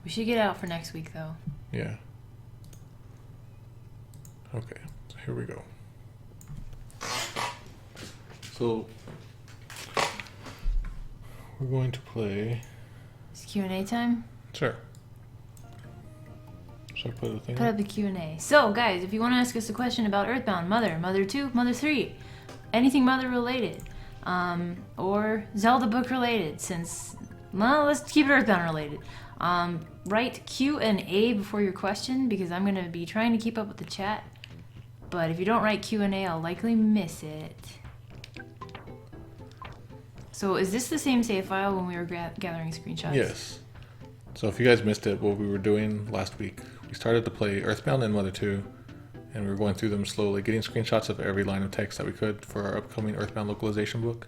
We should get out for next week, though. Yeah. Okay, so here we go. So we're going to play. It's Q&A time. Sure. Should I put the thing? Put up the Q&A. So, guys, if you want to ask us a question about EarthBound, Mother 2, Mother 3, anything Mother related, or Zelda book related, since, well, let's keep it EarthBound related. Write Q&A before your question, because I'm going to be trying to keep up with the chat. But if you don't write Q&A, I'll likely miss it. So is this the same save file when we were gathering screenshots? Yes. So if you guys missed it, what we were doing last week, we started to play EarthBound and Mother 2, and we were going through them slowly, getting screenshots of every line of text that we could for our upcoming EarthBound localization book.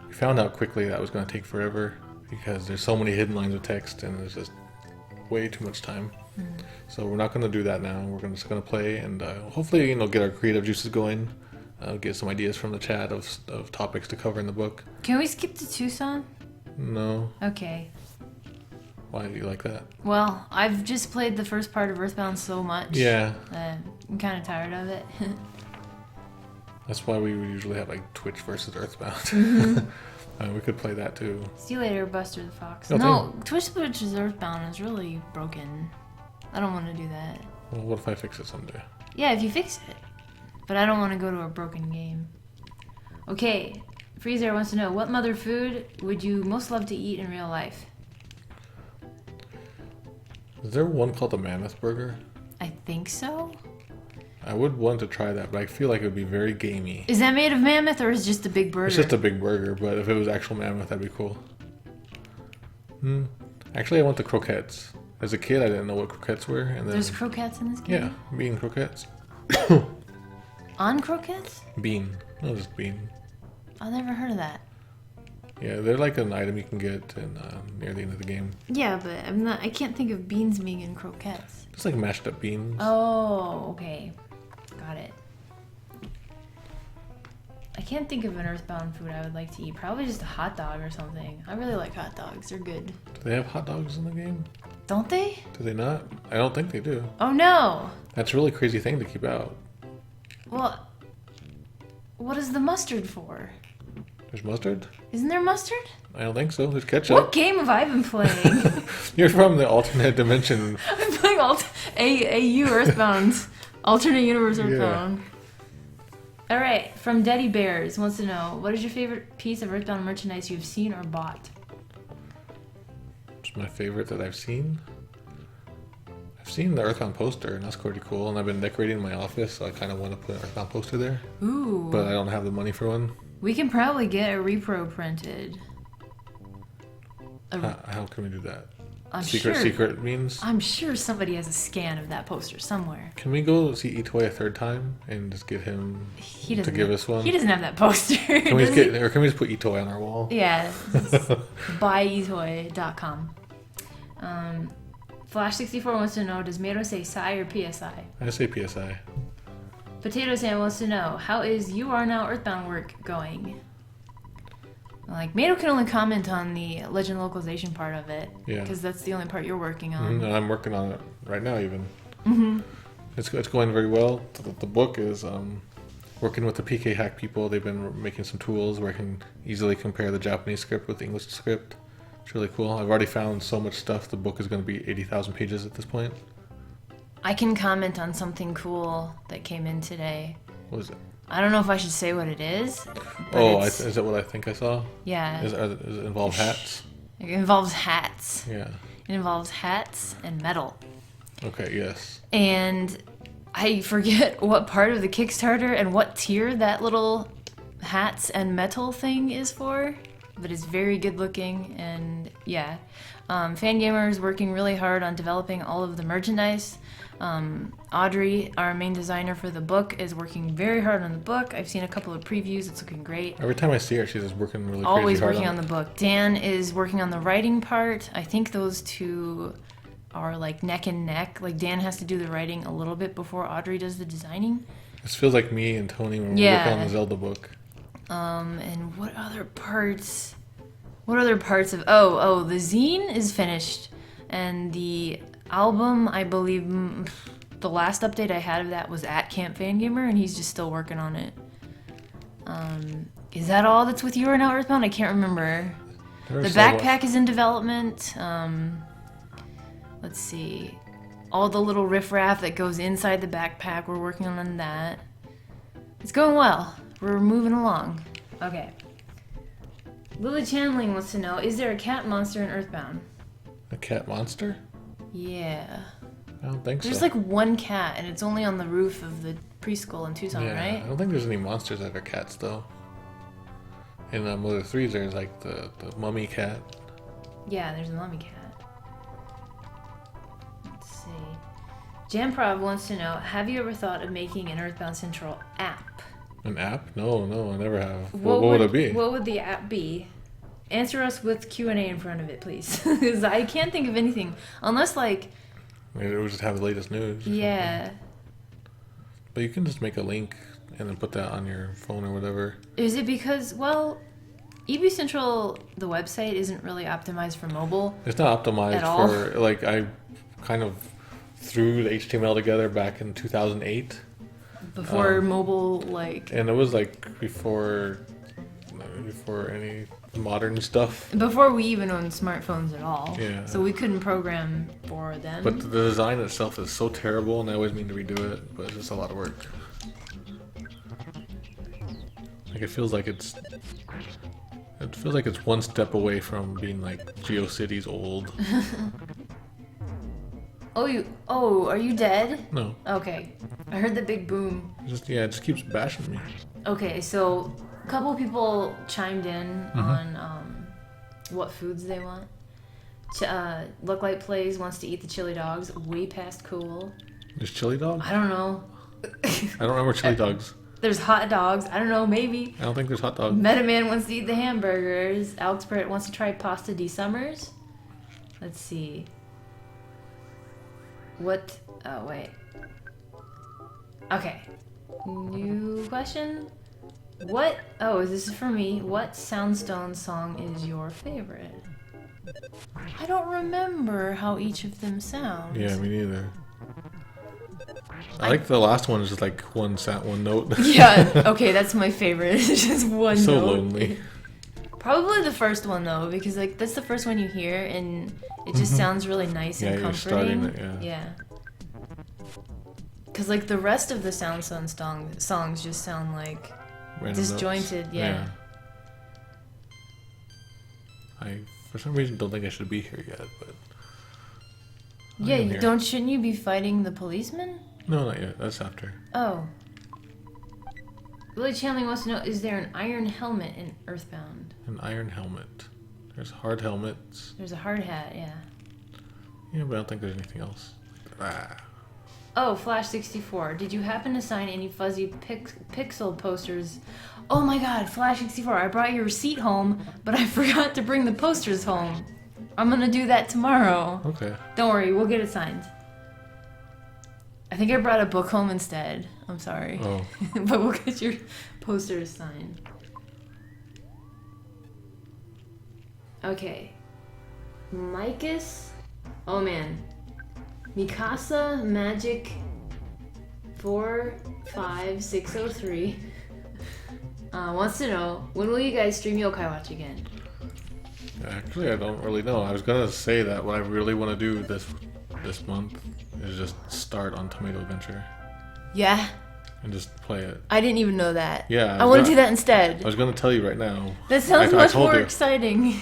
We found out quickly that was going to take forever, because there's so many hidden lines of text, and there's just way too much time. So we're not going to do that now. We're just going to play, and hopefully, get our creative juices going, get some ideas from the chat of topics to cover in the book. Can we skip to Tucson? No. Okay. Why do you like that? Well, I've just played the first part of EarthBound so much. Yeah. I'm kind of tired of it. That's why we usually have like Twitch versus EarthBound. We could play that too. See you later, Buster the Fox. No, No, Twitch versus EarthBound is really broken. I don't want to do that. Well, what if I fix it someday? Yeah, if you fix it. But I don't want to go to a broken game. Okay, Freezer wants to know, what Mother food would you most love to eat in real life? Is there one called the Mammoth Burger? I think so. I would want to try that, but I feel like it would be very gamey. Is that made of mammoth or is it just a big burger? It's just a big burger, but if it was actual mammoth, that'd be cool. Actually, I want the croquettes. As a kid, I didn't know what croquettes were, and then There's croquettes in this game? yeah, bean croquettes. On croquettes? Bean, no, just bean. I've never heard of that. Yeah, they're like an item you can get in, near the end of the game. Yeah, but I can't think of beans being in croquettes. It's like mashed up beans. Oh, okay. Got it. I can't think of an Earthbound food I would like to eat. Probably just a hot dog or something. I really like hot dogs. They're good. Do they have hot dogs in the game? Don't they? Do they not? I don't think they do. Oh no! That's a really crazy thing to keep out. Well, what is the mustard for? There's mustard? Isn't there mustard? I don't think so. There's ketchup. What game have I been playing? You're from the alternate dimension. I'm playing AU Earthbound. Alternate Universe Earthbound. Alright, from Daddy Bears wants to know, what is your favorite piece of Earthbound merchandise you've seen or bought? It's my favorite that I've seen. I've seen the Earthbound poster, and that's pretty cool. And I've been decorating my office, so I kind of want to put an Earthbound poster there. Ooh. But I don't have the money for one. We can probably get a repro printed. How can we do that? I'm Secret means? I'm sure somebody has a scan of that poster somewhere. Can we go see Itoy a third time and just get him He to doesn't give us one? He doesn't have that poster. Can we does just he? get, or can we just put Itoy on our wall? Yeah. Buyetoy.com. Flash64 wants to know, does Mado say Psi or PSI? I say PSI. Potato Sam wants to know, how is You Are Now Earthbound work going? Like, Mado can only comment on the legend localization part of it. Yeah. Because that's the only part you're working on. And I'm working on it right now, even. It's going very well. The book is working with the PK Hack people. They've been making some tools where I can easily compare the Japanese script with the English script. It's really cool. I've already found so much stuff. The book is going to be 80,000 pages at this point. I can comment on something cool that came in today. What is it? I don't know if I should say what it is. Oh, is that what I think I saw? Yeah. Does it involve hats? It involves hats. Yeah. It involves hats and metal. Okay, yes. And I forget what part of the Kickstarter and what tier that little hats and metal thing is for, but it's very good looking, and yeah. Fangamer is working really hard on developing all of the merchandise. Audrey, our main designer for the book, is working very hard on the book. I've seen a couple of previews. It's looking great. Every time I see her, she's just working really Always crazy hard working on the book. Dan is working on the writing part. I think those two are like neck and neck. Like, Dan has to do the writing a little bit before Audrey does the designing. This feels like me and Tony when we're working on the Zelda book. And what other parts? What other parts of... the zine is finished. And the album, I believe, the last update I had of that was at Camp Fangamer, and he's just still working on it. Is that all that's with You Are Now Earthbound? I can't remember. The backpack is in development. Let's see. all the little riffraff that goes inside the backpack. We're working on that. It's going well. We're moving along. Okay. Lily Channeling wants to know, is there a cat monster in EarthBound? A cat monster? Yeah. I don't think There's so. like one cat, and it's only on the roof of the preschool in Tucson, Yeah, right? I don't think there's any monsters that are cats though. In Mother 3, there's like the mummy cat. Yeah, there's a mummy cat. Let's see. Jamprov wants to know, have you ever thought of making an EarthBound Central app? An app? No, I never have. What would it be? What would the app be? Answer us with Q&A in front of it, please. Because I can't think of anything. Unless, like... Maybe it would just have the latest news. Yeah. But you can just make a link and then put that on your phone or whatever. Is it because, well, EB Central, the website, isn't really optimized for mobile? It's not optimized At all? for, like, I kind of threw the HTML together back in 2008. Before mobile, like... And it was, like, before any modern stuff. Before we even owned smartphones at all. Yeah. So we couldn't program for them. But the design itself is so terrible, and I always mean to redo it, but it's just a lot of work. Like, it feels like it's one step away from being like GeoCities old. Are you dead? No, Okay. I heard the big boom. it just keeps bashing me. Okay, so a couple people chimed in on what foods they want. Look Like Plays wants to eat the chili dogs. Way past cool. There's chili dogs? I don't know. I don't remember chili dogs. There's hot dogs. I don't know, maybe. I don't think there's hot dogs. Metaman wants to eat the hamburgers. Alex Britt wants to try pasta de Summers. Let's see. What? Oh, wait. Okay. New question? What? Oh, this is for me. What Soundstone song is your favorite? I don't remember how each of them sound. Yeah, me neither. I like the last one is just like one note. Yeah, okay, that's my favorite. It's just one So note. lonely. Probably the first one though, because like that's the first one you hear and it just sounds really nice and Yeah, you're comforting. starting it, yeah. Cause like the rest of the Soundstone songs just sound like Random disjointed. notes. Yeah. I for some reason don't think I should be here yet, but Yeah, I'm here. shouldn't you be fighting the policeman? No, not yet. That's after. Oh. Willie Chanley wants to know, is there an iron helmet in EarthBound? An iron helmet. There's hard helmets. There's a hard hat, yeah. Yeah, but I don't think there's anything else. Ah. Oh, Flash64. Did you happen to sign any fuzzy pixel posters? Oh my god, Flash64, I brought your receipt home, but I forgot to bring the posters home. I'm gonna do that tomorrow. Okay. Don't worry, we'll get it signed. I think I brought a book home instead. I'm sorry. Oh. But we'll get your posters signed. Okay. Micus? Oh man. Mikasa Magic 45603 wants to know, when will you guys stream Yokai Watch again? Actually, I don't really know. I was gonna say that what I really want to do this month is just start on Tomato Adventure Yeah? and just play it. I didn't even know that. Yeah, I want to do that instead. I was gonna tell you right now. That sounds I much told more you. exciting.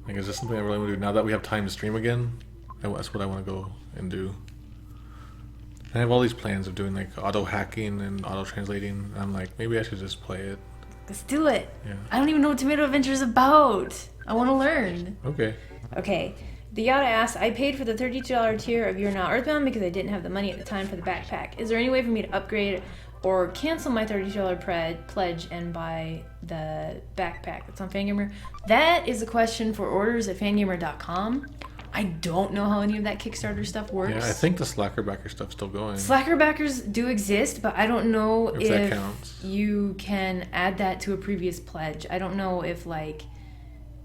Like, is this something I really want to do now that we have time to stream again? That's what I want to go and do. I have all these plans of doing like auto hacking and auto translating. I'm like, maybe I should just play it. Let's do it. Yeah. I don't even know what Tomato Adventure is about. I want to learn. Okay. Okay. The Yada asks, I paid for the $32 tier of You're Now Earthbound because I didn't have the money at the time for the backpack. Is there any way for me to upgrade or cancel my $32 pledge and buy the backpack that's on Fangamer? That is a question for orders at fangamer.com. I don't know how any of that Kickstarter stuff works. Yeah, I think the Slackerbacker stuff's still going. Slacker backers do exist, but I don't know If that counts. you can add that to a previous pledge. I don't know if like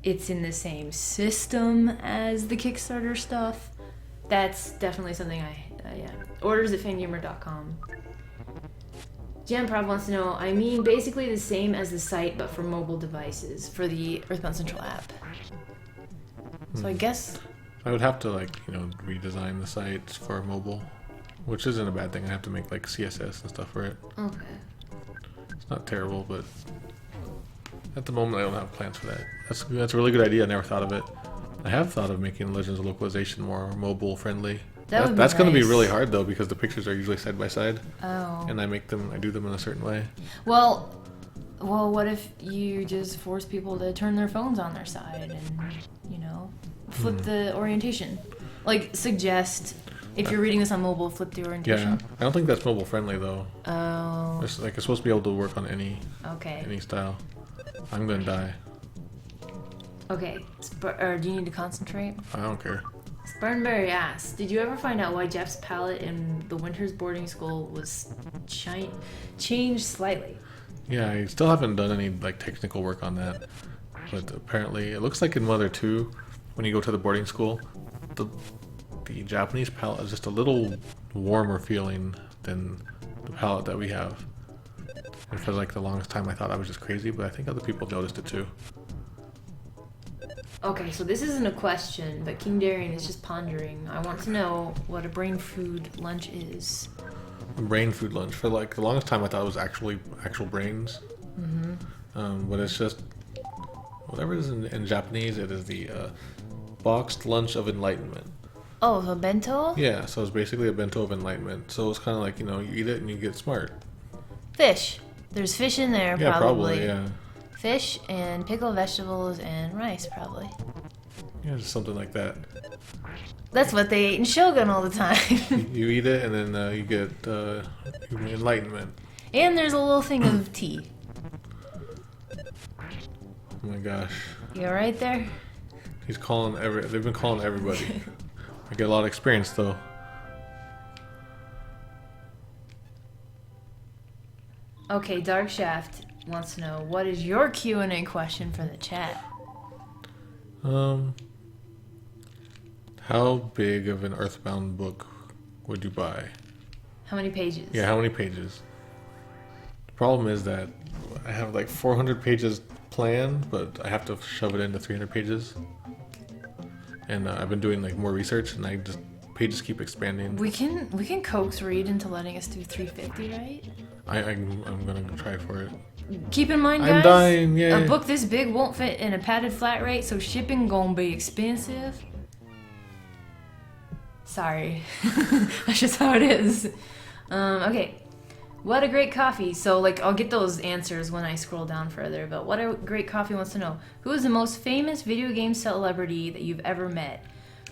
it's in the same system as the Kickstarter stuff. That's definitely something yeah. Orders at fangamer.com. Jamprov wants to know, I mean basically the same as the site but for mobile devices for the EarthBound Central app. So I guess I would have to redesign the sites for mobile, which isn't a bad thing. I have to make like CSS and stuff for it. Okay. It's not terrible, but at the moment I don't have plans for that. That's a really good idea. I never thought of it. I have thought of making Legends of Localization more mobile friendly. That's going to be really hard though, because the pictures are usually side by side. Oh. And I do them in a certain way. Well, what if you just force people to turn their phones on their side and, flip the orientation? Like, suggest, if you're reading this on mobile, flip the orientation? Yeah, I don't think that's mobile friendly though. Oh. It's supposed to be able to work on any style. I'm going to die. Okay, or do you need to concentrate? I don't care. Spartanberry asks, did you ever find out why Jeff's palette in the Winter's boarding school was changed slightly? Yeah, I still haven't done any technical work on that, but apparently it looks like in Mother 2, when you go to the boarding school, the Japanese palette is just a little warmer feeling than the palette that we have. And for the longest time I thought I was just crazy, but I think other people noticed it too. Okay, so this isn't a question, but King Darian is just pondering. I want to know what a brain food lunch is. A brain food lunch. For the longest time I thought it was actual brains. Mm-hmm. But it's just whatever it is in Japanese. It is the boxed lunch of enlightenment. Oh, so bento? Yeah, so it's basically a bento of enlightenment. So it's kind of like, you eat it and you get smart. Fish. There's fish in there, Yeah, probably. yeah. Fish and pickled vegetables and rice, probably. Yeah, just something like that. That's what they ate in Shogun all the time. You eat it and then you get enlightenment. And there's a little thing of tea. Oh my gosh. You all right there? They've been calling everybody. I get a lot of experience though. Okay, Dark Shaft wants to know, what is your Q&A question for the chat? How big of an EarthBound book would you buy? How many pages? Yeah, how many pages? The problem is that I have 400 pages planned, but I have to shove it into 300 pages. And I've been doing more research, and pages keep expanding. We can coax Reed into letting us do 350, right? I'm gonna try for it. Keep in mind, guys, I'm dying, yay. a book this big won't fit in a padded flat rate, so shipping gonna be expensive. Sorry. That's just how it is. Okay. What a great coffee. So, I'll get those answers when I scroll down further, but what a great coffee wants to know. Who is the most famous video game celebrity that you've ever met?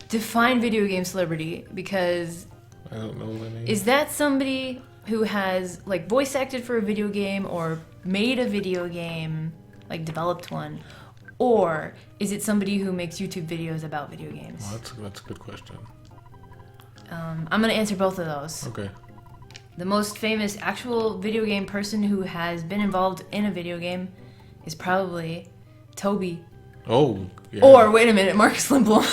Define video game celebrity, because... I don't know any. Is that somebody who has, voice acted for a video game or made a video game, developed one? Or is it somebody who makes YouTube videos about video games? Well, that's a good question. I'm going to answer both of those. Okay. The most famous actual video game person who has been involved in a video game is probably Toby. Oh, yeah. Or, wait a minute, Marcus Lindblom.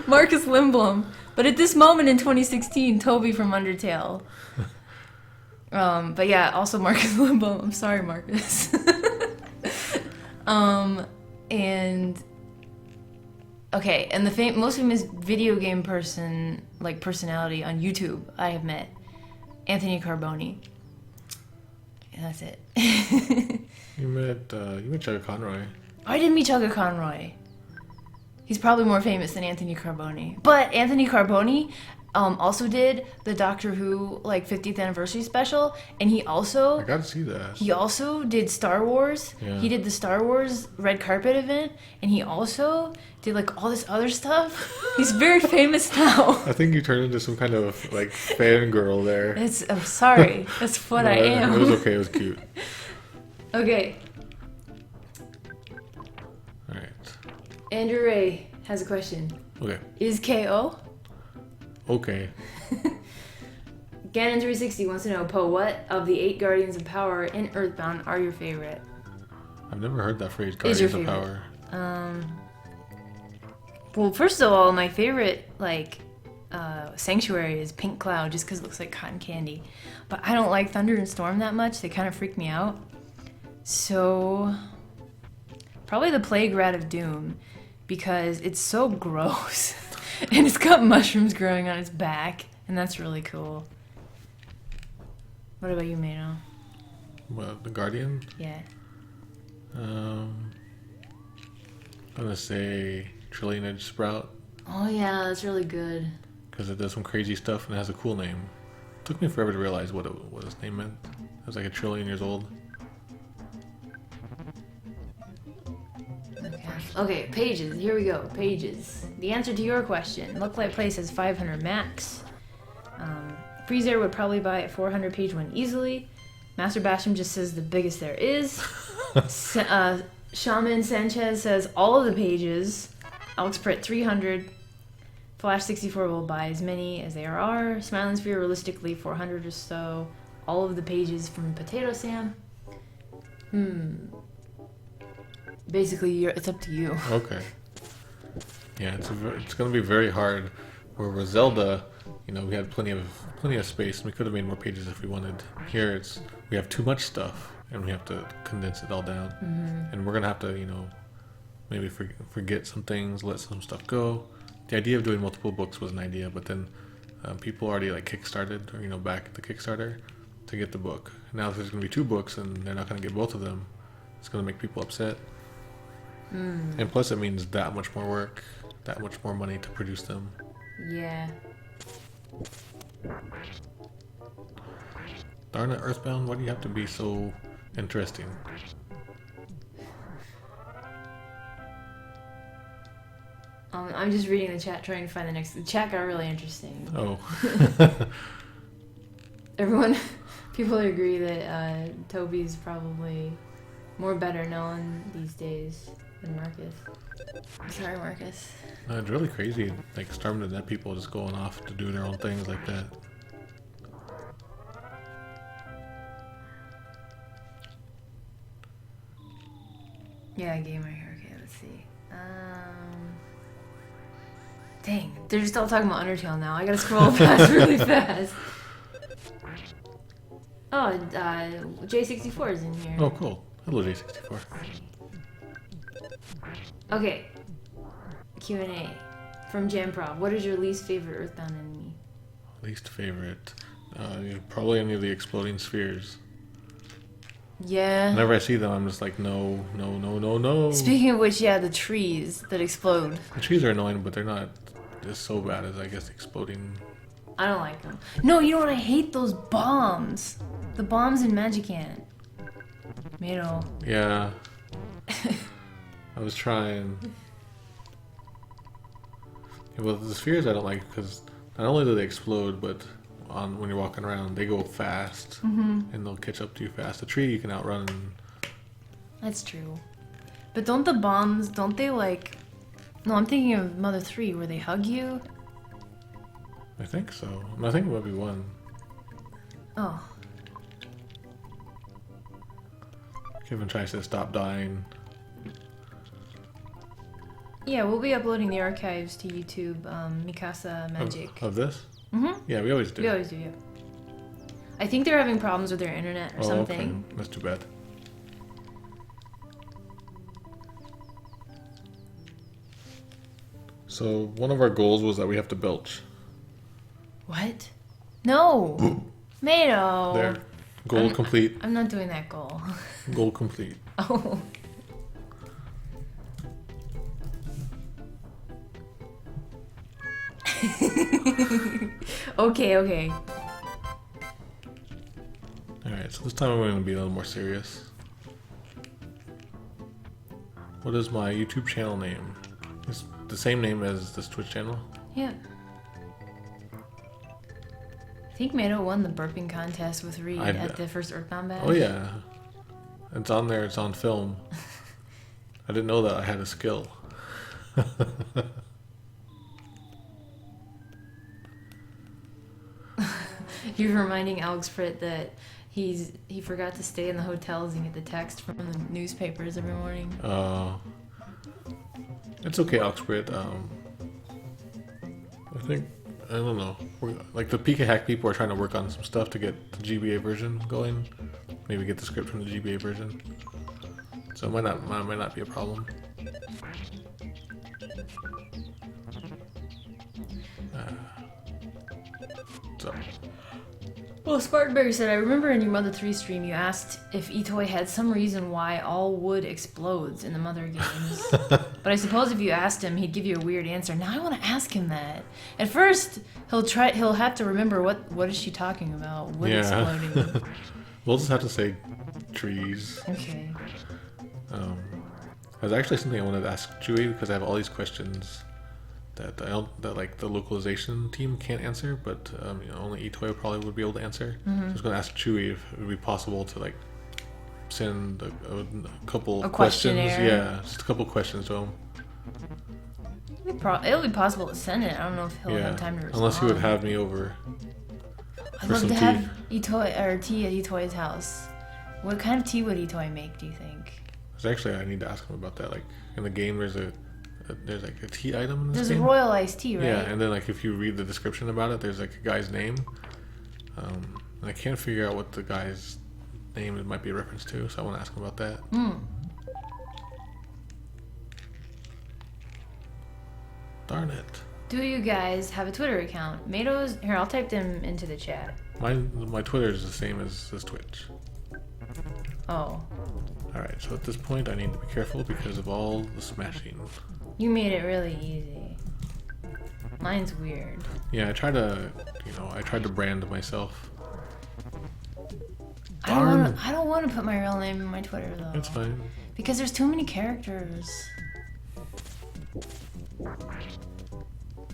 Marcus Lindblom. But at this moment in 2016, Toby from Undertale. But yeah, also Marcus Lindblom. I'm sorry, Marcus. And... Okay, and the most famous video game person, personality on YouTube I have met, Anthony Carboni. And that's it. You met Chugga Conroy. I didn't meet Chugga Conroy. He's probably more famous than Anthony Carboni. But Anthony Carboni also did the Doctor Who 50th anniversary special, and I got to see that. he also did Star Wars. Yeah. He did the Star Wars red carpet event, and he also did all this other stuff. He's very famous now. I think you turned into some kind of fangirl there. I'm sorry. That's what I am. It was okay. It was cute. Okay. All right. Andrew Ray has a question. Okay. Is KO? Okay. Ganon360 wants to know, Poe, what of the 8 Guardians of Power in EarthBound are your favorite? I've never heard that phrase, Is your Guardians of favorite? Power. Well, first of all, my favorite, sanctuary is Pink Cloud, just because it looks like cotton candy. But I don't like Thunder and Storm that much. They kind of freak me out. So, probably the Plague Rat of Doom, because it's so gross. And it's got mushrooms growing on its back, and that's really cool. What about you, Mano? What, the Guardian? Yeah. I'm gonna say Trillionage Sprout Oh yeah, that's really good. because it does some crazy stuff and it has a cool name. Took me forever to realize what its name meant. It was like 1,000,000,000,000 years old. Okay, pages. Here we go. Pages. The answer to your question. Look Like Play says 500 max. Freezer would probably buy a 400 page one easily. Master Basham just says the biggest there is. Shaman Sanchez says all of the pages. Alex Pritt 300. Flash 64 will buy as many as there are. Smiling Sphere realistically 400 or so. All of the pages from Potato Sam. Basically, it's up to you. Okay. Yeah, it's gonna be very hard. Where with Zelda, you know, we had plenty of space, and we could have made more pages if we wanted. Here, we have too much stuff, and we have to condense it all down. And we're gonna have to, you know, maybe forget some things, let some stuff go. The idea of doing multiple books was an idea, but then people already like kickstarted, or you know, back at the Kickstarter to get the book. Now if there's gonna be 2 books, and they're not gonna get both of them, it's gonna make people upset. And plus, it means that much more work, that much more money to produce them. Yeah. Darn it, EarthBound, why do you have to be so interesting? I'm just reading the chat, trying to find the next. The chat got really interesting. Oh. People agree that Toby's probably more better known these days than Marcus. Sorry, Marcus. It's really crazy, like Storm the Net people just going off to do their own things like that. Yeah, gamer here. Okay, let's see. Dang, they're just all talking about Undertale now. I gotta scroll past really fast. Oh, J64 is in here. Oh, cool. Hello, J64. Okay. Q&A from Jamprov. What is your least favorite Earthbound enemy? Least favorite? Probably any of the exploding spheres. Yeah. Whenever I see them, I'm just like, no, no, no, no, no. Speaking of which, yeah, the trees that explode. The trees are annoying, but they're not as so bad as, I guess, exploding. I don't like them. No, you know what? I hate those bombs. The bombs in Magicant. Mado. Yeah. I was trying. Yeah, well, the spheres I don't like because not only do they explode, but when you're walking around, they go fast, and they'll catch up to you fast. The tree you can outrun. That's true. But don't the bombs, don't they like... No, I'm thinking of Mother 3, where they hug you. I think so. I think it might be 1. Oh. Kevin tries to stop dying. Yeah, we'll be uploading the archives to YouTube, Mikasa Magic. Of this? Mm-hmm. Yeah, we always do. We always do, yeah. I think they're having problems with their internet or something. Okay. That's too bad. So one of our goals was that we have to belch. What? No! Mado! There. Goal complete. I'm not doing that goal. Goal complete. Oh. Okay. Alright, so this time I'm going to be a little more serious. What is my YouTube channel name? It's the same name as this Twitch channel? Yeah. I think Mado won the burping contest with Reed at the first Earthbound badge. Oh yeah. It's on there, it's on film. I didn't know that I had a skill. You're reminding Alex Pritt that he forgot to stay in the hotels and get the text from the newspapers every morning. It's okay, Oxford. I don't know. Like the PK Hack people are trying to work on some stuff to get the GBA version going. Maybe get the script from the GBA version. So it might not be a problem. So, Well, Spartanberry said, I remember in your Mother 3 stream you asked if Itoi had some reason why all wood explodes in the Mother games. But I suppose if you asked him, he'd give you a weird answer. Now I want to ask him that. At first, he'll have to remember what is she talking about? Wood exploding. we'll just have to say trees. Okay. There's actually something I wanted to ask Chewy because I have all these questions that like the localization team can't answer, but only Itoi probably would be able to answer. So I was going to ask Chewy if it would be possible to like send a couple questions. Yeah, just a couple questions to him. It'll be possible to send it. I don't know if he'll have time to respond. Unless he would have me over. I'd love to have Itoi or tea at Itoi's house. What kind of tea would Itoi make, do you think? Actually, I need to ask him about that. Like in the game, there's like a tea item in this There's game. a royal iced tea, right? Yeah, and then like if you read the description about it, there's like a guy's name, and I can't figure out what the guy's name it might be a reference to. So I want to ask him about that. Darn it! Do you guys have a Twitter account? Matos, here I'll type them into the chat. My Twitter is the same as Twitch. Oh. Alright, so at this point I need to be careful because of all the smashing. You made it really easy. Mine's weird. Yeah, I tried to brand myself. I don't want to put my real name in my Twitter though. It's fine. Because there's too many characters.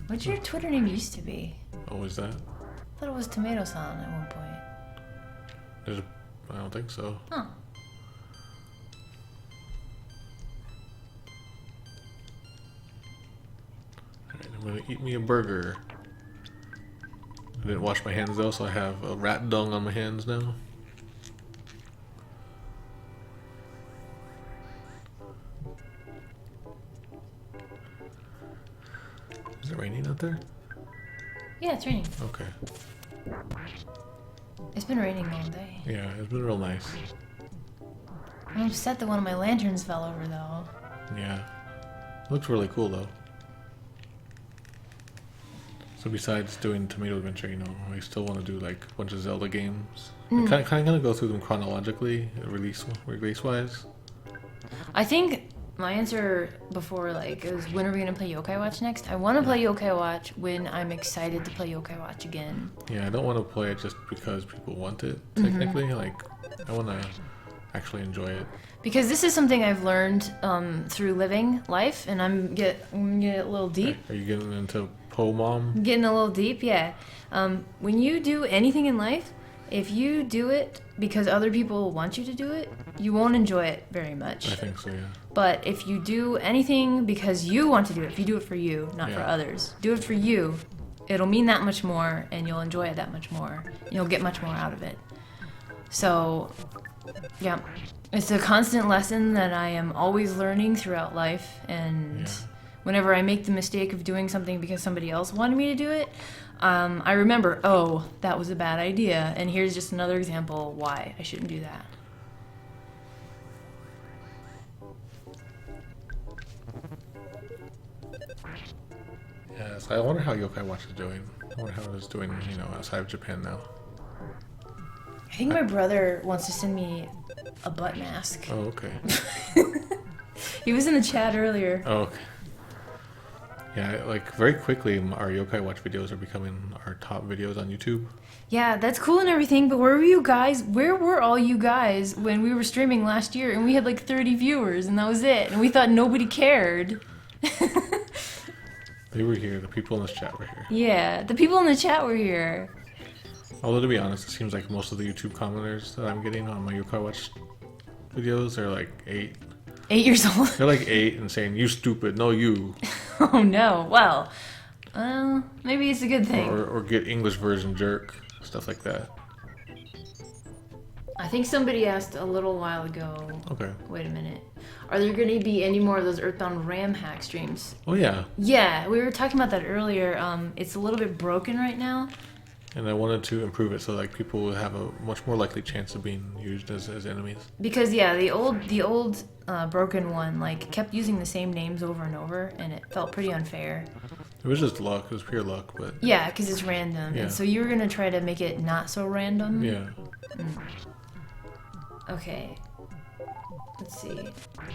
What's your Twitter name used to be? Oh, was that? I thought it was Tomato-san at one point. I don't think so. Huh. Alright, I'm gonna eat me a burger. I didn't wash my hands though, so I have a rat dung on my hands now. Is it raining out there? Yeah, it's raining. Okay. It's been raining all day. Yeah, it's been real nice. I'm upset that one of my lanterns fell over though. Yeah. Looks really cool though. So besides doing Tomato Adventure, I still want to do like a bunch of Zelda games. Kind of gonna go through them chronologically, release wise. I think my answer before is when are we gonna play Yokai Watch next? I want to play Yokai Watch when I'm excited to play Yokai Watch again. Yeah, I don't want to play it just because people want it. Technically, I want to actually enjoy it. Because this is something I've learned through living life, and I'm getting a little deep. Are you getting into Mom? Getting a little deep, yeah. When you do anything in life, if you do it because other people want you to do it, you won't enjoy it very much. I think so, yeah. But if you do anything because you want to do it, if you do it for you, not for others, do it for you, it'll mean that much more, and you'll enjoy it that much more. You'll get much more out of it. So, yeah. It's a constant lesson that I am always learning throughout life, and whenever I make the mistake of doing something because somebody else wanted me to do it, I remember, oh, that was a bad idea, and here's just another example why I shouldn't do that. Yeah, so I wonder how Yokai Watch is doing. I wonder how it is doing, outside of Japan now. I think my brother wants to send me a butt mask. Oh, okay. He was in the chat earlier. Oh, okay. Yeah, very quickly, our Yokai Watch videos are becoming our top videos on YouTube. Yeah, that's cool and everything, but where were you guys? Where were all you guys when we were streaming last year and we had 30 viewers and that was it? And we thought nobody cared. They were here. The people in this chat were here. Yeah, the people in the chat were here. Although, to be honest, it seems like most of the YouTube commenters that I'm getting on my Yokai Watch videos are 8. 8 years old? They're 8 and saying, "You stupid, no you." Oh no, well, maybe it's a good thing. Or get English version jerk, stuff like that. I think somebody asked a little while ago. Okay. Wait a minute. Are there going to be any more of those EarthBound RAM hack streams? Oh yeah. Yeah, we were talking about that earlier. It's a little bit broken right now. And I wanted to improve it so people would have a much more likely chance of being used as enemies. Because the old broken one kept using the same names over and over, and it felt pretty unfair. It was just luck. It was pure luck, but Yeah, because it's random. Yeah. And so you were gonna try to make it not so random. yeah. Okay. Let's see.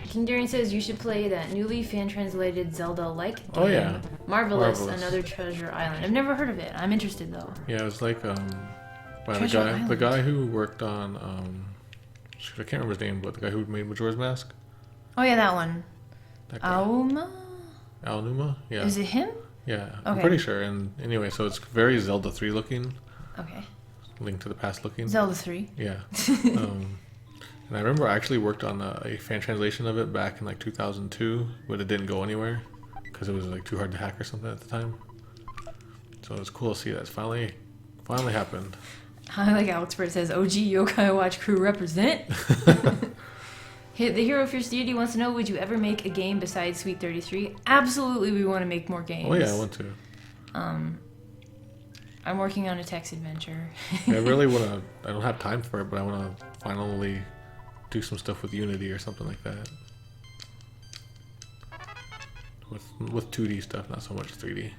King Darian says you should play that newly fan-translated Zelda-like game. Oh, yeah. Marvelous, Marvelous. Another Treasure Island. I've never heard of it. I'm interested though. Yeah, it was like by the Treasure guy Island. the guy who worked on shoot, I can't remember his name, but the guy who made Majora's Mask. Oh yeah, that one. That guy. Auma? Aonuma? Yeah. Is it him? Yeah. I'm Okay. pretty sure. And anyway, so it's very Zelda 3 looking, Okay. Link to the Past looking. Zelda 3. Yeah. And I remember I actually worked on a fan translation of it back in like 2002, but it didn't go anywhere because it was like too hard to hack or something at the time. So it was cool to see that's finally happened. I like Alex Bird says, OG Yokai Watch crew represent. The Hero of Fierce Deity wants to know, would you ever make a game besides Sweet 33? Absolutely, we want to make more games. Oh yeah, I want to. I'm working on a text adventure. I really want to. I don't have time for it, but I want to finally do some stuff with Unity or something like that. With 2D stuff, not so much 3D.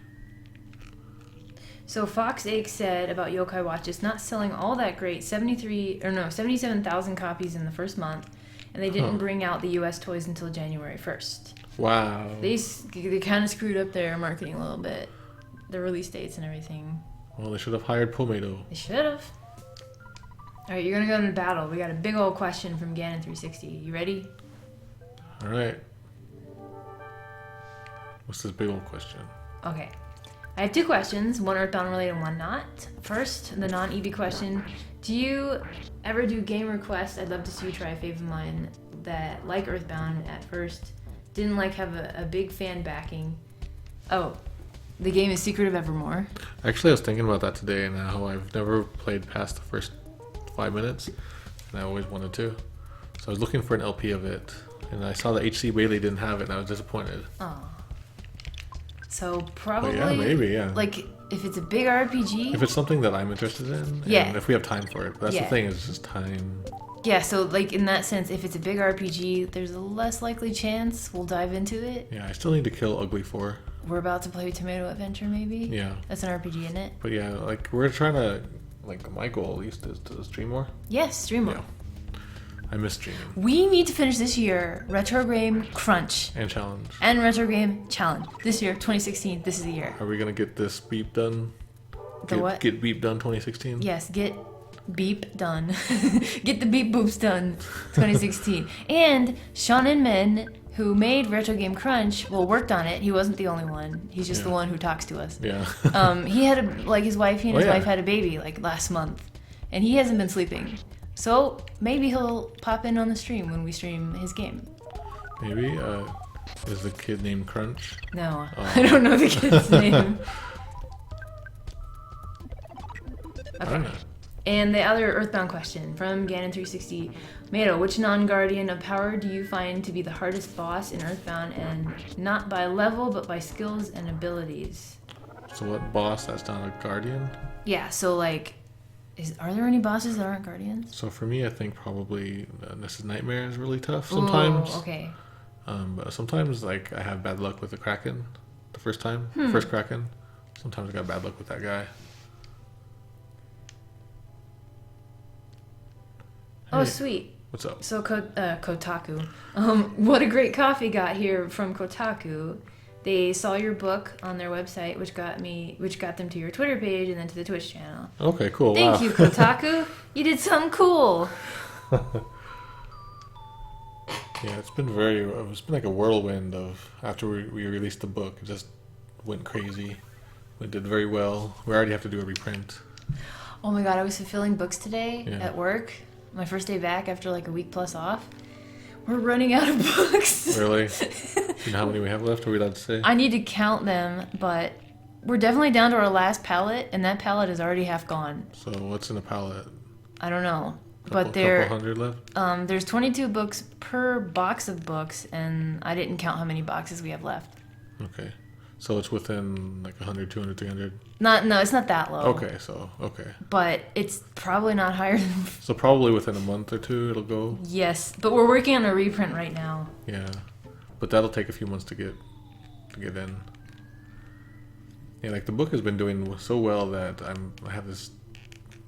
So Fox Ache said about Yokai Watch, it's not selling all that great. 77,000 copies in the first month, and they didn't bring out the U.S. toys until January 1st. Wow. They kind of screwed up their marketing a little bit, the release dates and everything. Well, they should have hired Pomato. They should have. All right, you're gonna go into battle. We got a big old question from Ganon360. You ready? All right. What's this big old question? Okay. I have two questions, one Earthbound related and one not. First, the non-EV question. Do you ever do game requests? I'd love to see you try a fave of mine that, like Earthbound at first, didn't like have a big fan backing. Oh, the game is Secret of Evermore. Actually, I was thinking about that today and how I've never played past the first 5 minutes, and I always wanted to. So I was looking for an LP of it, and I saw that HC Bailey didn't have it, and I was disappointed. Oh. So probably, But yeah, maybe, yeah. like, if it's a big RPG. If it's something that I'm interested in, Yeah. and if we have time for it. But that's Yeah. the thing, is just time. Yeah, so like in that sense, if it's a big RPG, there's a less likely chance we'll dive into it. Yeah, I still need to kill Ugly 4. We're about to play Tomato Adventure, maybe? Yeah. That's an RPG, isn't it? But yeah, like, we're trying to, like, my goal at least is to stream more. Yes, stream more. Yeah. I miss streaming. We need to finish this year Retro Game Crunch And challenge. and Retro Game Challenge. This year, 2016, this is the year. Are we going to get this beep done? The what? Get beep done 2016? Yes, get beep done. Get the beep boops done 2016. And Sean Inman, who made Retro Game Crunch, well, worked on it. He wasn't the only one. He's just the Yeah. one who talks to us. Yeah. He had he and his wife Oh, yeah. had a baby like last month, and he hasn't been sleeping. So maybe he'll pop in on the stream when we stream his game. Maybe. Is the kid named Crunch? No, Oh. I don't know the kid's name. I don't know. And the other Earthbound question from Ganon360. Mato, which non-guardian of power do you find to be the hardest boss in Earthbound, and not by level, but by skills and abilities? So what boss that's not a guardian? Yeah, so like, are there any bosses that aren't guardians? So for me, I think probably This is Nightmare is really tough sometimes. Ooh, okay. But sometimes, like, I have bad luck with the Kraken the first time. First Kraken. Sometimes I got bad luck with that guy. Oh, Hey, sweet. what's up? So Kotaku. What a great coffee got here from Kotaku. They saw your book on their website, which got them to your Twitter page and then to the Twitch channel. Okay, cool. Thank wow. you, Kotaku. You did something cool. Yeah, it's been like a whirlwind of after we released the book. It just went crazy. We did very well. We already have to do a reprint. Oh my god, I was fulfilling books today Yeah. at work. My first day back after like a week plus off. We're running out of books. Really? You know how many we have left? Are we allowed to say? I need to count them, but we're definitely down to our last pallet, and that pallet is already half gone. So what's in a pallet? I don't know. Couple hundred left? There's 22 books per box of books, and I didn't count how many boxes we have left. Okay. So it's within like 100, 200, 300? No, it's not that low. Okay, okay. But it's probably not higher than... So probably within a month or two it'll go. Yes, but we're working on a reprint right now. Yeah. But that'll take a few months to get in. Yeah, like the book has been doing so well that I have this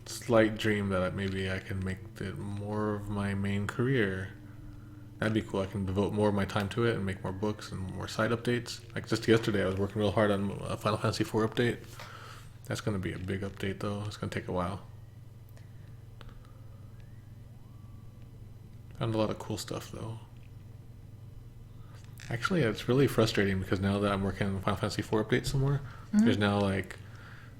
slight dream that maybe I can make it more of my main career. That'd be cool. I can devote more of my time to it and make more books and more side updates. Like just yesterday, I was working real hard on a Final Fantasy IV update. That's going to be a big update, though. It's going to take a while. Found a lot of cool stuff, though. Actually, it's really frustrating because now that I'm working on the Final Fantasy IV update some more, there's now like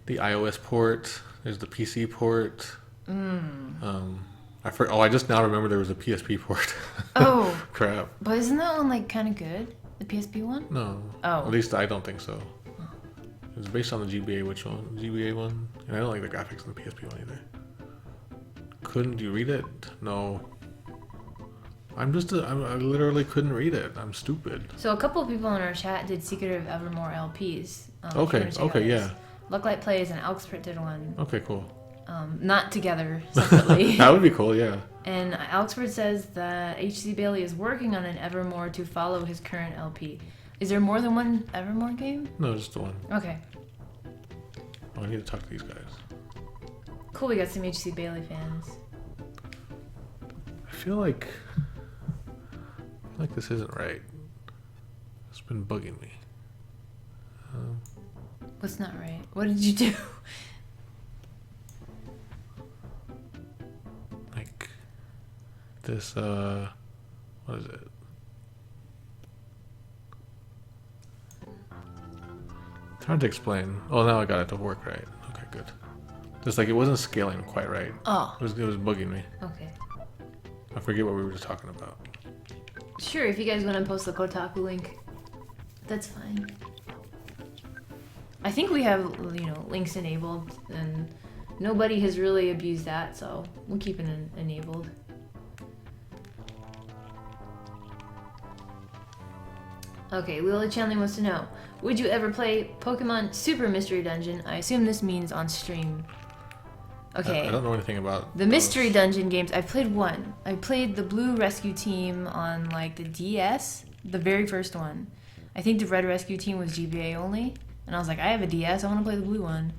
the iOS port, there's the PC port. I just now remember there was a PSP port. Oh. Crap. But isn't that one like kind of good? The PSP one? No. Oh. At least I don't think so. It was based on the GBA, which one? GBA one? And I don't like the graphics on the PSP one either. Couldn't you read it? No. I literally couldn't read it. I'm stupid. So a couple of people in our chat did Secret of Evermore LPs. Okay, yeah. Looklight Plays and Elksprit did one. Okay, cool. Not together, separately. That would be cool, yeah. And Elksprit says that H.C. Bailey is working on an Evermore to follow his current LP. Is there more than one Evermore game? No, just the one. Okay. Oh, I need to talk to these guys. Cool, we got some H.C. Bailey fans. I feel like this isn't right. It's been bugging me. What's not right? What did you do? Like this, what is it? It's hard to explain. Oh, now I got it to work right. Okay, good. Just like it wasn't scaling quite right. Oh. It was bugging me. Okay. I forget what we were just talking about. Sure, if you guys want to post the Kotaku link, that's fine. I think we have, links enabled, and nobody has really abused that, so we'll keep it enabled. Okay, Lily Chanley wants to know, would you ever play Pokemon Super Mystery Dungeon? I assume this means on stream. Okay. I don't know anything about the Mystery Dungeon games. I've played one. I played the Blue Rescue Team on like the DS, the very first one. I think the Red Rescue Team was GBA only, and I was like, I have a DS, I want to play the blue one.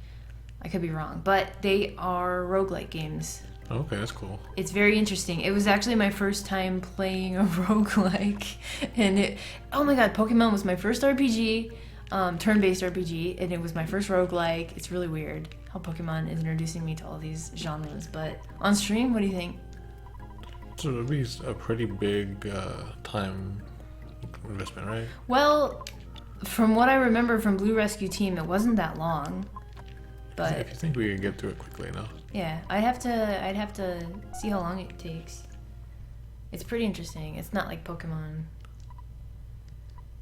I could be wrong, but they are roguelike games. Okay, that's cool. It's very interesting. It was actually my first time playing a roguelike, and oh my god, Pokemon was my first RPG, turn-based RPG, and it was my first roguelike. It's really weird how Pokemon is introducing me to all these genres, but on stream, what do you think? So it would be a pretty big time investment, right? Well, from what I remember from Blue Rescue Team, it wasn't that long, but if you think we can get through it quickly enough. yeah, I'd have to see how long it takes. It's pretty interesting. It's not like Pokemon,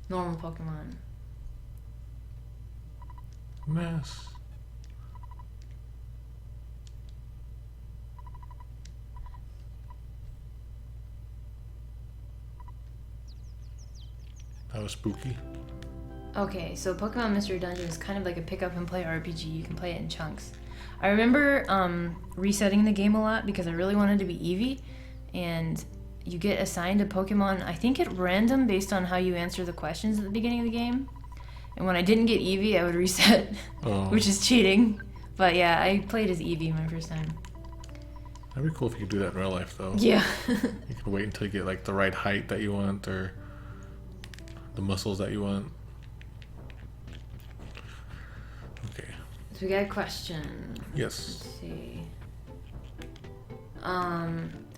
normal Pokemon. Mess. That was spooky. Okay, so Pokemon Mystery Dungeon is kind of like a pick up and play RPG. You can play it in chunks. I remember resetting the game a lot because I really wanted to be Eevee, and you get assigned a Pokemon, I think at random based on how you answer the questions at the beginning of the game. And when I didn't get Eevee, I would reset, which is cheating. But yeah, I played as Eevee my first time. That'd be cool if you could do that in real life, though. Yeah. You can wait until you get like the right height that you want or the muscles that you want. Okay. So we got a question. Yes. Let's see.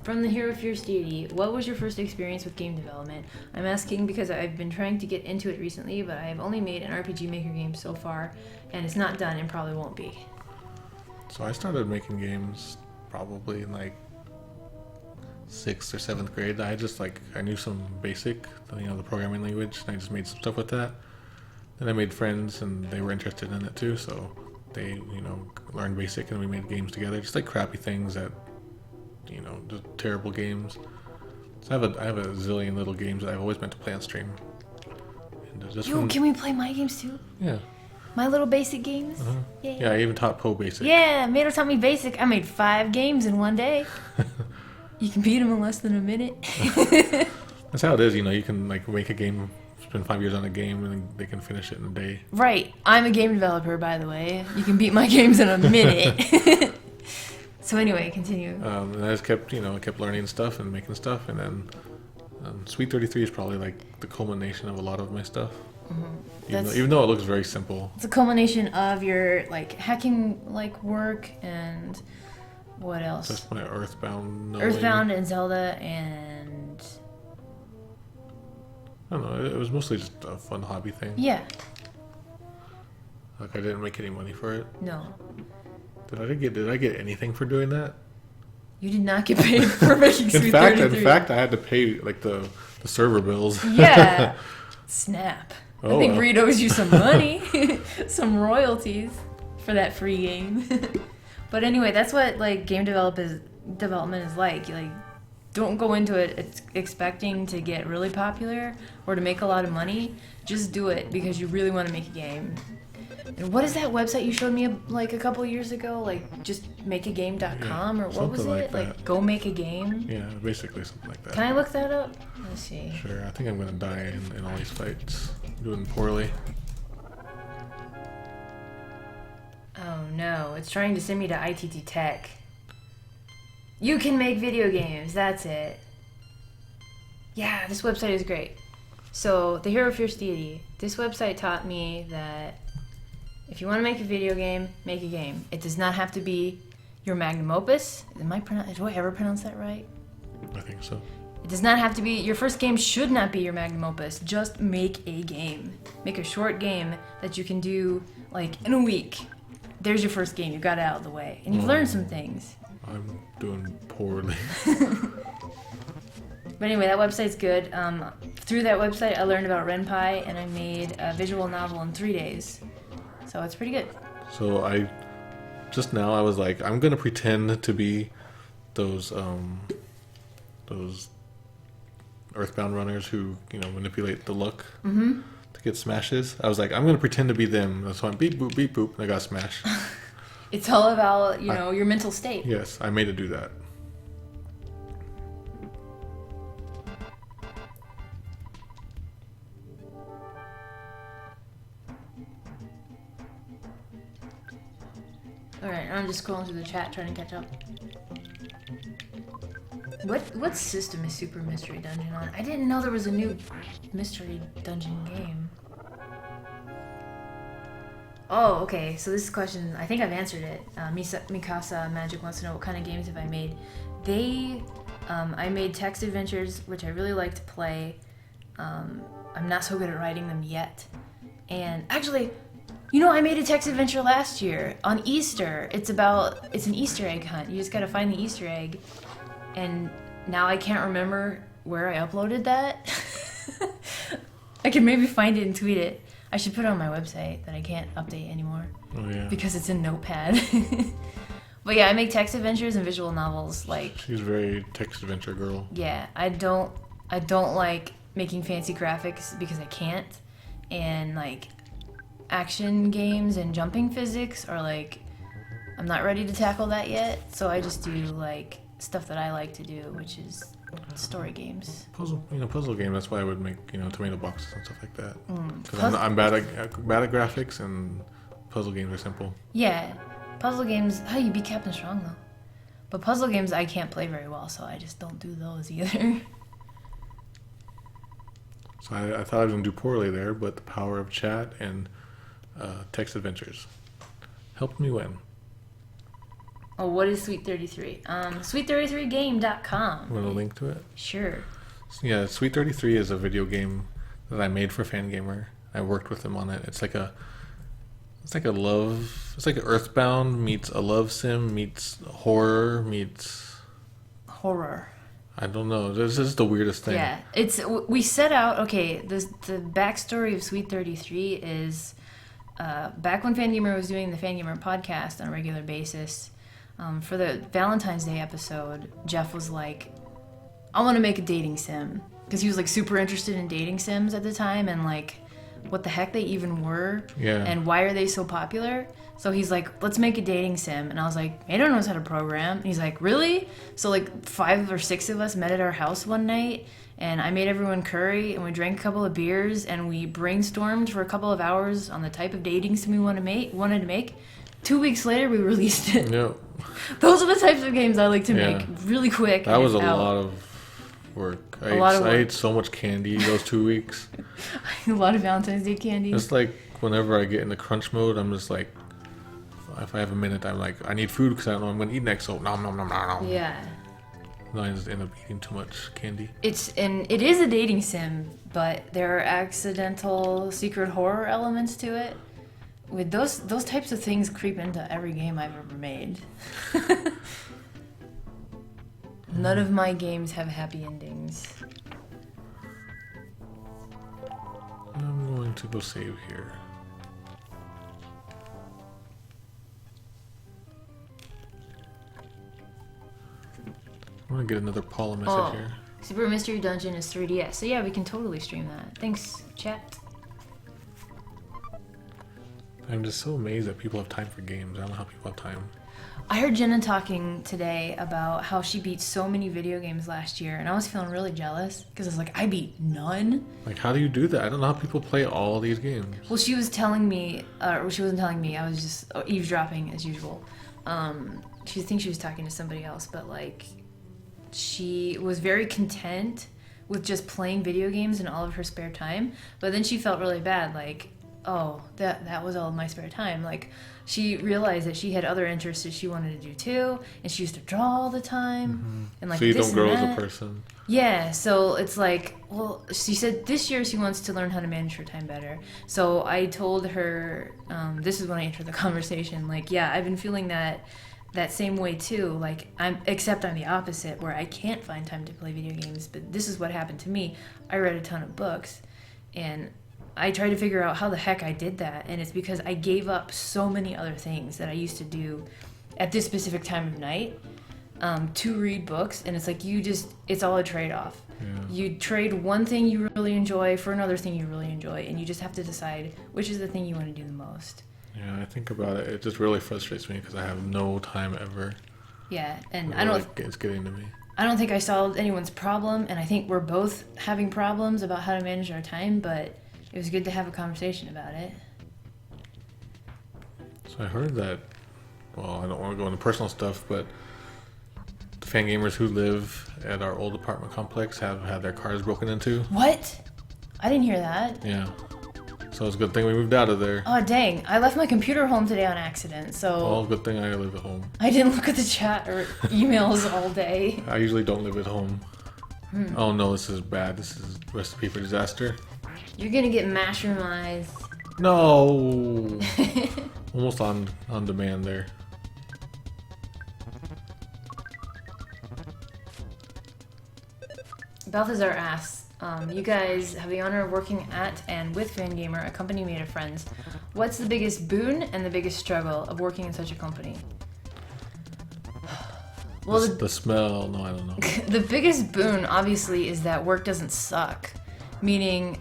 From the Hero Fierce Deity, what was your first experience with game development? I'm asking because I've been trying to get into it recently, but I've only made an RPG Maker game so far, and it's not done and probably won't be. So I started making games probably in like 6th or 7th grade. I knew some basic, the programming language, and I just made some stuff with that. Then I made friends, and they were interested in it too, so they, learned basic, and we made games together, just like crappy things that, just terrible games. So I have a zillion little games that I've always meant to play on stream. And can we play my games too? Yeah. My little basic games? Uh-huh. Yeah. Yeah, I even taught Poe basic. Yeah, Mato taught me basic. I made 5 games in one day. You can beat them in less than a minute. That's how it is, you can make a game spend 5 years on a game and they can finish it in a day. Right. I'm a game developer, by the way. You can beat my games in a minute. So anyway, continue. And I just kept, I kept learning stuff and making stuff, and then Sweet 33 is probably like the culmination of a lot of my stuff. Even though it looks very simple. It's a culmination of your like hacking like work and what else? Just my EarthBound. EarthBound and Zelda and I don't know. It was mostly just a fun hobby thing. yeah. Like I didn't make any money for it. No. Did I get anything for doing that? You did not get paid for making Sweet 33. In fact, I had to pay like the server bills. Yeah. Snap. Oh, I think well. Reed owes you some money, some royalties for that free game. But anyway, that's what like game development is like. You like don't go into it expecting to get really popular or to make a lot of money. Just do it because you really want to make a game. And what is that website you showed me like a couple years ago? Like just makeagame.com or what was something it? like Like that. go make a game? Yeah, basically something like that. Can I look that up? Let's see. Sure. I think I'm gonna die in all these fights. Doing poorly. Oh no, it's trying to send me to ITT Tech. You can make video games, that's it. Yeah, this website is great. So, the Hero Fierce Deity. This website taught me that if you want to make a video game, make a game. It does not have to be your magnum opus. Do I ever pronounce that right? I think so. It does not have to be, your first game should not be your magnum opus. Just make a game. Make a short game that you can do like in a week. There's your first game. You got it out of the way. And you've learned some things. I'm doing poorly. But anyway, that website's good. Through that website, I learned about Ren'Py, and I made a visual novel in 3 days. So it's pretty good. So I was like, I'm gonna pretend to be those Earthbound runners who manipulate the luck to get smashes. I was like, I'm gonna pretend to be them. So I beep boop beep boop, and I got smashed. It's all about your mental state. Yes, I made it do that. Alright, I'm just scrolling through the chat trying to catch up. What system is Super Mystery Dungeon on? I didn't know there was a new Mystery Dungeon game. Oh, okay. So this question, I think I've answered it. Mikasa Magic wants to know what kind of games have I made. I made text adventures, which I really like to play. I'm not so good at writing them yet. And actually, I made a text adventure last year on Easter. It's an Easter egg hunt. You just gotta find the Easter egg. And now I can't remember where I uploaded that. I can maybe find it and tweet it. I should put it on my website that I can't update anymore. Oh yeah. Because it's in Notepad. But yeah, I make text adventures and visual novels. Like, She's a very text adventure girl. yeah, I don't like making fancy graphics because I can't. And like action games and jumping physics are like, I'm not ready to tackle that yet. So I just do like stuff that I like to do, which is story games. Puzzle game. That's why I would make tomato boxes and stuff like that. Because Puzzle- I'm bad at graphics, and puzzle games are simple. Yeah, puzzle games. Oh, you beat Captain Strong though. But puzzle games I can't play very well, so I just don't do those either. So I thought I was gonna do poorly there, but the power of chat and text adventures helped me win. Oh, what is Sweet 33? Sweet33game.com. Want a link to it? Sure. Yeah, Sweet 33 is a video game that I made for Fangamer. I worked with them on it. It's like an Earthbound meets a love sim meets horror meets Horror. I don't know. This is the weirdest thing. Yeah, we set out. Okay, the backstory of Sweet 33 is back when Fangamer was doing the Fangamer podcast on a regular basis. For the Valentine's Day episode, Jeff was like, "I want to make a dating sim," because he was like super interested in dating sims at the time, and like what the heck they even were Yeah. and why are they so popular. So he's like, let's make a dating sim. And I was like, Ado knows how to program. And he's like, really? So like 5 or 6 of us met at our house one night, and I made everyone curry, and we drank a couple of beers, and we brainstormed for a couple of hours on the type of dating sim we wanted to make. 2 weeks later, we released it. Yep. Those are the types of games I like to Yeah. make really quick. That and was a out. lot of work. I work. ate so much candy those 2 weeks. A lot of Valentine's Day candy. It's like whenever I get into crunch mode, I'm just like, if I have a minute, I'm like, I need food because I don't know I'm gonna eat next. So nom nom nom nom nom. Yeah. And I just end up eating too much candy. It is a dating sim, but there are accidental secret horror elements to it. With those types of things creep into every game I've ever made. None of my games have happy endings. I'm going to go save here. I'm gonna get another Paula message here. Super Mystery Dungeon is 3DS, so yeah, we can totally stream that. Thanks, chat. I'm just so amazed that people have time for games. I don't know how people have time. I heard Jenna talking today about how she beat so many video games last year, and I was feeling really jealous because I was like, I beat none. Like, how do you do that? I don't know how people play all these games. Well, she was telling me, or she wasn't telling me, I was just eavesdropping as usual. She thinks she was talking to somebody else, but like, she was very content with just playing video games in all of her spare time, but then she felt really bad, like, oh, that was all of my spare time. Like, she realized that she had other interests that she wanted to do too, and she used to draw all the time, and like, So you this don't grow and as a that. person. Yeah, so it's like, well, she said this year she wants to learn how to manage her time better. So I told her, this is when I entered the conversation, like, yeah, I've been feeling that same way too. Like, except I'm the opposite, where I can't find time to play video games. But this is what happened to me. I read a ton of books, and I tried to figure out how the heck I did that, and it's because I gave up so many other things that I used to do at this specific time of night to read books, and it's like it's all a trade-off. Yeah. You trade one thing you really enjoy for another thing you really enjoy, and you just have to decide which is the thing you want to do the most. Yeah, I think about it. It just really frustrates me because I have no time ever. Yeah, and It's getting to me. I don't think I solved anyone's problem, and I think we're both having problems about how to manage our time, but it was good to have a conversation about it. So I heard that, well, I don't want to go into personal stuff, but the fan gamers who live at our old apartment complex have had their cars broken into. What? I didn't hear that. Yeah. So it's a good thing we moved out of there. Oh, dang. I left my computer home today on accident, so Well, good thing I live at home. I didn't look at the chat or emails all day. I usually don't live at home. Oh no, this is bad. This is recipe for disaster. You're gonna get mushroomized. No! Almost on demand there. Balthazar asks, you guys have the honor of working at and with Fangamer, a company made of friends. What's the biggest boon and the biggest struggle of working in such a company? Well, The smell, no, I don't know. the biggest boon, obviously, is that work doesn't suck. Meaning,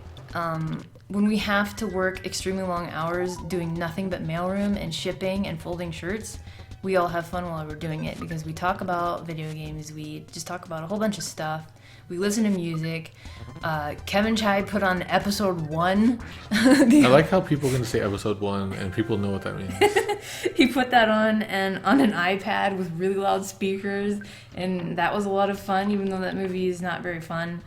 when we have to work extremely long hours doing nothing but mailroom and shipping and folding shirts, we all have fun while we're doing it because we talk about video games, we just talk about a whole bunch of stuff. We listen to music. Kevin Chai put on episode 1. I like how people can say episode 1 and people know what that means. He put that on an iPad with really loud speakers, and that was a lot of fun, even though that movie is not very fun.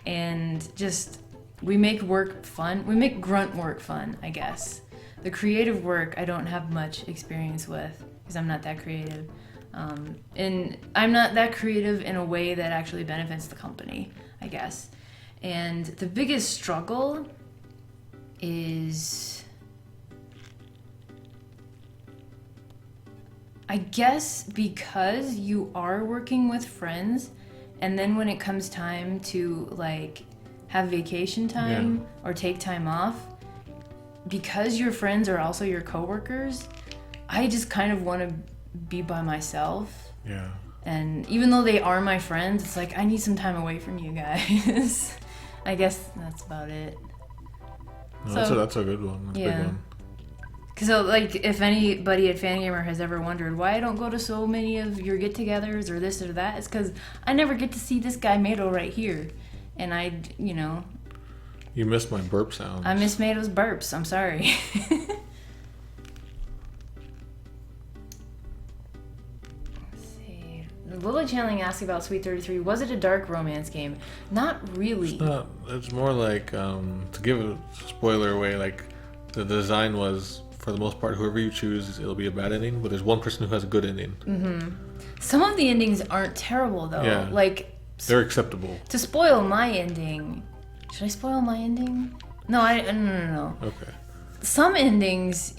And just, we make work fun. We make grunt work fun, I guess. The creative work I don't have much experience with because I'm not that creative. And I'm not that creative in a way that actually benefits the company, I guess. And the biggest struggle is, I guess, because you are working with friends, and then when it comes time to like have vacation time or take time off, because your friends are also your coworkers, I just kind of want to be by myself. Yeah. And even though they are my friends, it's like I need some time away from you guys. I guess that's about it. No, So- that's a good one. That's a Yeah. big one. So, like, if anybody at Fangamer has ever wondered why I don't go to so many of your get-togethers or this or that, it's because I never get to see this guy Mado right here, and You missed my burp sound. I miss Mado's burps. I'm sorry. Let's see. Lily Channeling asked about Sweet 33. Was it a dark romance game? Not really. It's more like to give a spoiler away. Like the design was, for the most part, whoever you choose, it'll be a bad ending. But there's one person who has a good ending. Some of the endings aren't terrible though. Yeah. Like, They're acceptable. to spoil my ending. Should I spoil my ending? No, no. Okay. Some endings.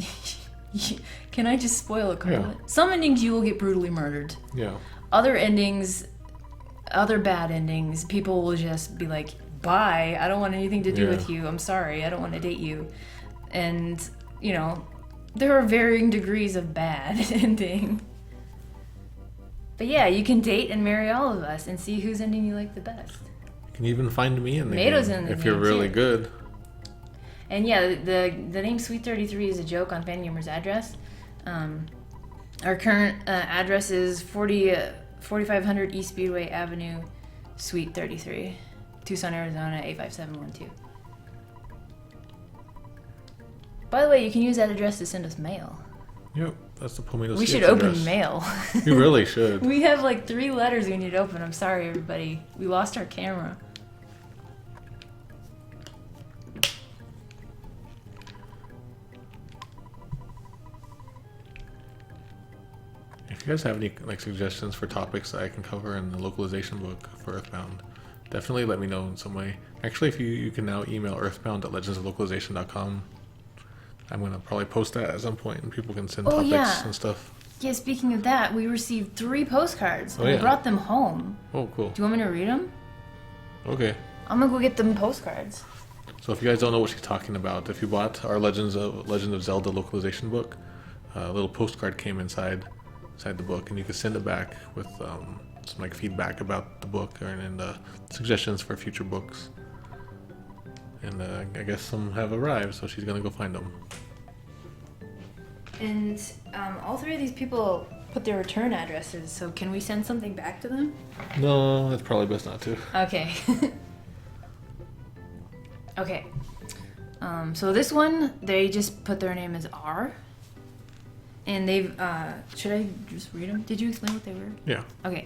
Can I just spoil a couple? Yeah. Some endings you will get brutally murdered. Yeah. Other endings, other bad endings, people will just be like, bye, I don't want anything to do Yeah. with you. I'm sorry, I don't want to date you. And, there are varying degrees of bad ending. But yeah, you can date and marry all of us and see whose ending you like the best. You can even find me in the Mado's game in the if you're game, really too. good. And yeah, the name Sweet 33 is a joke on Fangamer's address. Our current address is 4500 East Speedway Avenue, Suite 33, Tucson, Arizona 85712. By the way, you can use that address to send us mail. Yep, that's the Pomelo We should CX open address. mail. You really should. We have like 3 letters we need to open. I'm sorry, everybody. We lost our camera. If you guys have any suggestions for topics that I can cover in the localization book for EarthBound, definitely let me know in some way. Actually, if you can now email earthbound@legendsoflocalization.com. I'm gonna probably post that at some point, and people can send Oh, topics yeah. and stuff. Yeah, speaking of that, we received 3 postcards. Oh, And I yeah. brought them home. Oh, cool. Do you want me to read them? Okay. I'm gonna go get them postcards. So if you guys don't know what she's talking about, if you bought our Legend of Zelda localization book, a little postcard came inside the book, and you can send it back with some feedback about the book and suggestions for future books. And I guess some have arrived, so she's gonna go find them. And all 3 of these people put their return addresses, so can we send something back to them? No, that's probably best not to. Okay. Okay. So this one, they just put their name as R. And they've, should I just read them? Did you explain what they were? Yeah. Okay.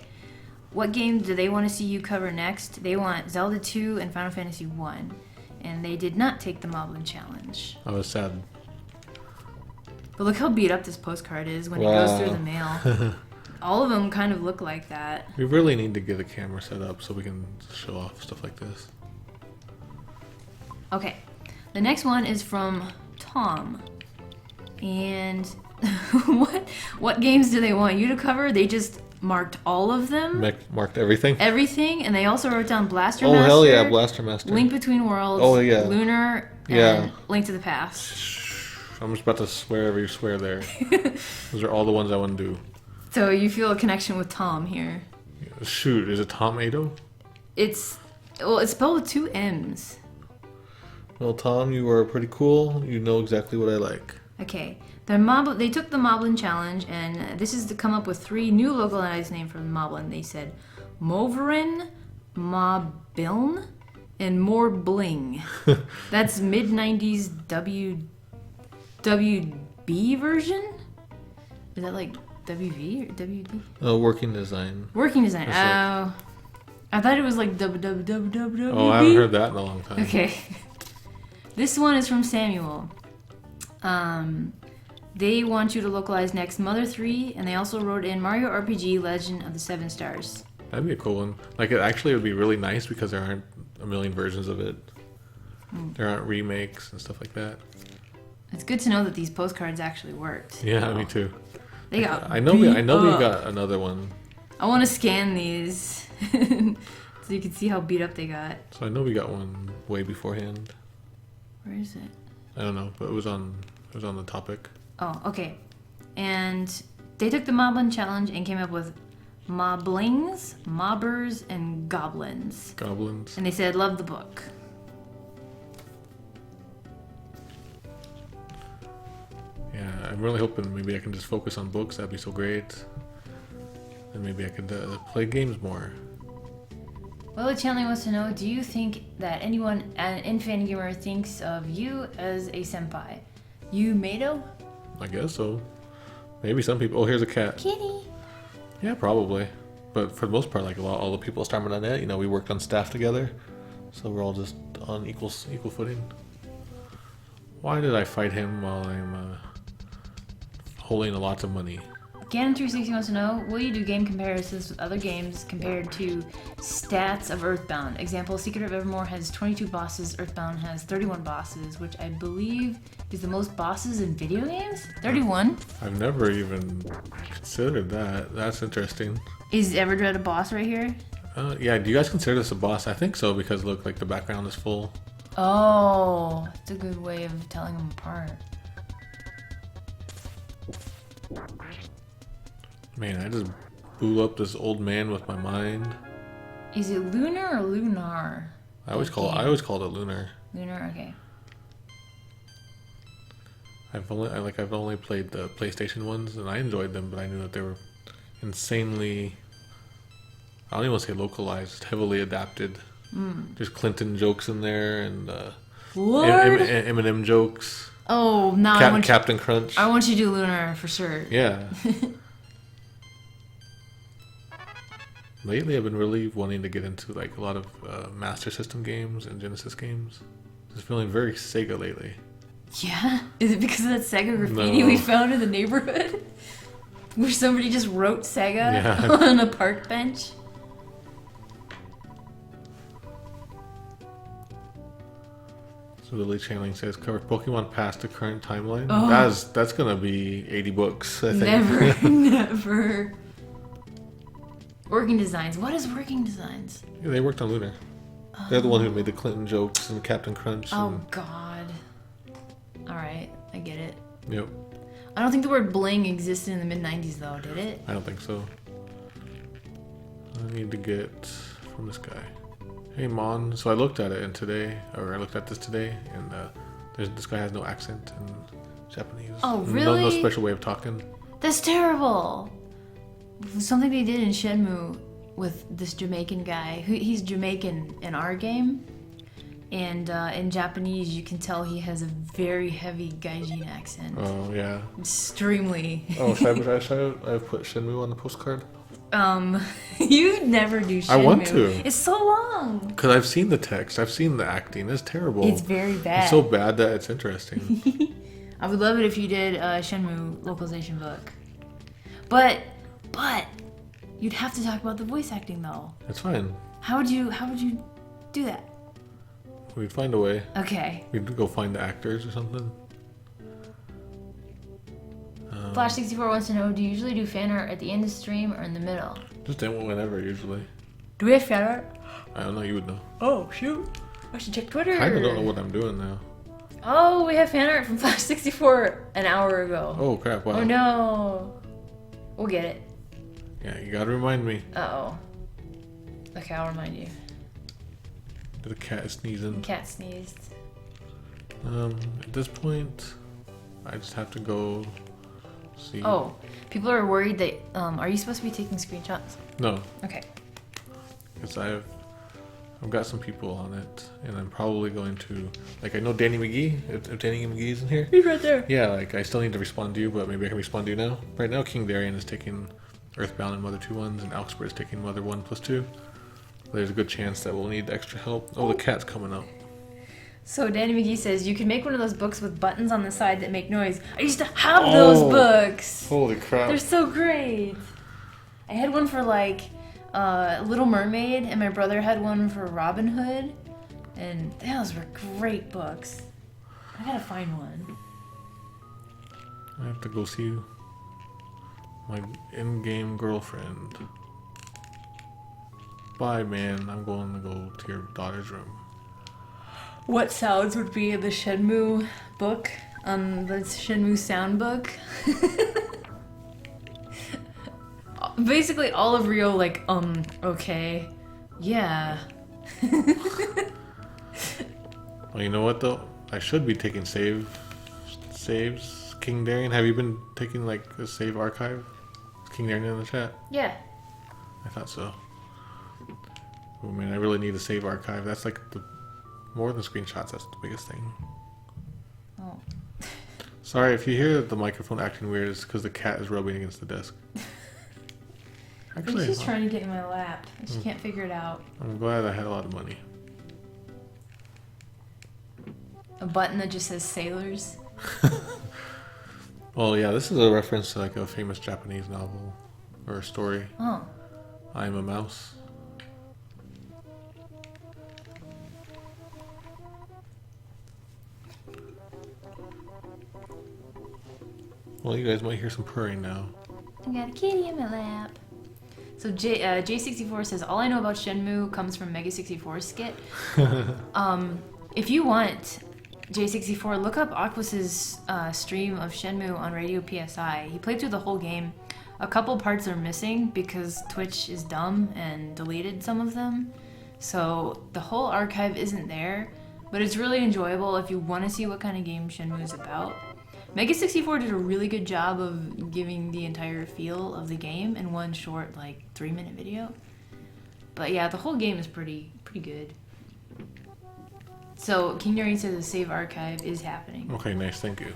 What game do they want to see you cover next? They want Zelda 2 and Final Fantasy 1. And they did not take the Moblin Challenge. I was sad. But look how beat up this postcard is when it Wow. goes through the mail. All of them kind of look like that. We really need to get a camera set up so we can show off stuff like this. Okay. The next one is from Tom. And what games do they want you to cover? They just marked all of them. Marked everything. Everything, and they also wrote down Blaster Oh Master. hell yeah, Blaster Master. Link Between Worlds. Oh, yeah. Lunar. And Yeah. Link to the Past. I'm just about to swear every swear there. Those are all the ones I want to do. So you feel a connection with Tom here. Shoot, is it Tom Ado? It's spelled with 2 M's. Well, Tom, you are pretty cool. You know exactly what I like. Okay. They took the Moblin Challenge, and this is to come up with 3 new localized names for the Moblin. They said Moverin, Mobiln, and More Bling. That's mid-90s WB version? Is that like WV or WD? Working design. Working design. It's like- Oh. I thought it was like WWW. Oh, I haven't heard that in a long time. Okay. This one is from Samuel. They want you to localize next Mother 3, and they also wrote in Mario RPG Legend of the 7 Stars. That'd be a cool one. It actually would be really nice because there aren't a million versions of it. There aren't remakes and stuff like that. It's good to know that these postcards actually worked. Yeah, me too. They got I know we beat up. got another one. I want to scan these so you can see how beat up they got. So I know we got one way beforehand. Where is it? I don't know, but it was on the topic. Oh, okay. And they took the Moblin Challenge and came up with Moblings, Mobbers, and Goblins. Goblins. And they said, love the book. really hoping maybe I can just focus on books. That'd be so great. And maybe I could play games more. Willow Chanley wants to know, do you think that anyone in Fangamer thinks of you as a senpai? You Mato? I guess so. Maybe some people. Oh, here's a cat. Kitty. Yeah, probably. But for the most part, like all the people at Starman.net, you know, we worked on staff together, so we're all just on equal footing. Why did I fight him while I'm holding a lot of money? Ganon360 wants to know, will you do game comparisons with other games compared to stats of EarthBound? Example, Secret of Evermore has 22 bosses, EarthBound has 31 bosses, which I believe is the most bosses in video games? 31? I've never even considered that. That's interesting. Is Everdread a boss right here? Yeah, do you guys consider this a boss? I think so, because look, like the background is full. Oh, it's a good way of telling them apart. Man, I just blew up this old man with my mind. Is it Lunar or Lunar? I always called it Lunar. Lunar, okay. I've only played the PlayStation ones, and I enjoyed them, but I knew that they were insanely, I don't even want to say localized, heavily adapted. There's Clinton jokes in there, and Lord! Eminem jokes. Oh, no, Captain Crunch. I want you to do Lunar for sure. Yeah. Lately, I've been really wanting to get into like a lot of Master System games and Genesis games. Just feeling very Sega lately. Yeah? Is it because of that Sega graffiti we found in the neighborhood? Where somebody just wrote Sega on a park bench? So Lily Channeling says, cover Pokemon past the current timeline. Oh. That's gonna be 80 books, I think. Never, never. Working Designs. What is Working Designs? Yeah, they worked on Lunar. They're the one who made the Clinton jokes and Captain Crunch. Oh, God. Alright, I get it. Yep. I don't think the word bling existed in the mid-90s, though, did it? I don't think so. I need to get from this guy. Hey, Mon. So I looked at it and I looked at this today, and this guy has no accent in Japanese. Oh, really? No special way of talking. That's terrible. Something they did in Shenmue with this Jamaican guy. He's Jamaican in our game, and in Japanese you can tell he has a very heavy Gaijin accent. Oh, yeah. Extremely. Oh, should I put Shenmue on the postcard? You never do Shenmue. I want to. It's so long. Because I've seen the text. I've seen the acting. It's terrible. It's very bad. It's so bad that it's interesting. I would love it if you did a Shenmue localization book. But you'd have to talk about the voice acting though. It's fine. How would you do that? We'd find a way. Okay. We'd go find the actors or something. Flash64 wants to know, do you usually do fan art at the end of the stream or in the middle? Just whenever, usually. Do we have fan art? I don't know, you would know. Oh, shoot. I should check Twitter. I don't know what I'm doing now. Oh, we have fan art from Flash64 an hour ago. Oh, crap, wow. Oh, no. We'll get it. Yeah, you gotta remind me. Uh-oh. Okay, I'll remind you. Did a cat sneezing? Cat sneezed. At this point, I just have to go see. Oh, people are worried that, are you supposed to be taking screenshots? No, Okay. because I've got some people on it, and I'm probably going to, like, I know Danny McGee, if Danny McGee is in here. He's right there. Yeah, like, I still need to respond to you, but maybe I can respond to you now. Right now, King Darian is taking EarthBound and Mother 2-1s, and Alexbert is taking Mother 1+2. There's a good chance that we'll need extra help. Oh, the cat's coming up. So Danny McGee says, you can make one of those books with buttons on the side that make noise. I used to have those books. Holy crap. They're so great. I had one for like Little Mermaid, and my brother had one for Robin Hood. And those were great books. I gotta find one. I have to go see my in-game girlfriend. Bye, man. I'm going to go to your daughter's room. What sounds would be in the Shenmue book? The Shenmue sound book? Basically all of Rio like, okay. Yeah. Well, you know what though? I should be taking saves King Darian, have you been taking like a save archive? Is King Darian in the chat? Yeah. I thought so. Oh man, I really need a save archive. That's like the more than screenshots. That's the biggest thing. Oh. Sorry if you hear the microphone acting weird. It's because the cat is rubbing against the desk. I think she's trying to get in my lap. And she can't figure it out. I'm glad I had a lot of money. A button that just says sailors. Well, yeah, this is a reference to like a famous Japanese novel or a story. Oh. I'm a Mouse. Well, you guys might hear some purring now. I got a kitty in my lap. So J64 says, all I know about Shenmue comes from Mega 64's skit. If you want, J64, look up Aquas's stream of Shenmue on Radio PSI. He played through the whole game. A couple parts are missing because Twitch is dumb and deleted some of them. So the whole archive isn't there, but it's really enjoyable if you want to see what kind of game Shenmue is about. Mega 64 did a really good job of giving the entire feel of the game in one short, like 3-minute video. But yeah, the whole game is pretty good. So King Darian says the save archive is happening. Okay, nice, thank you.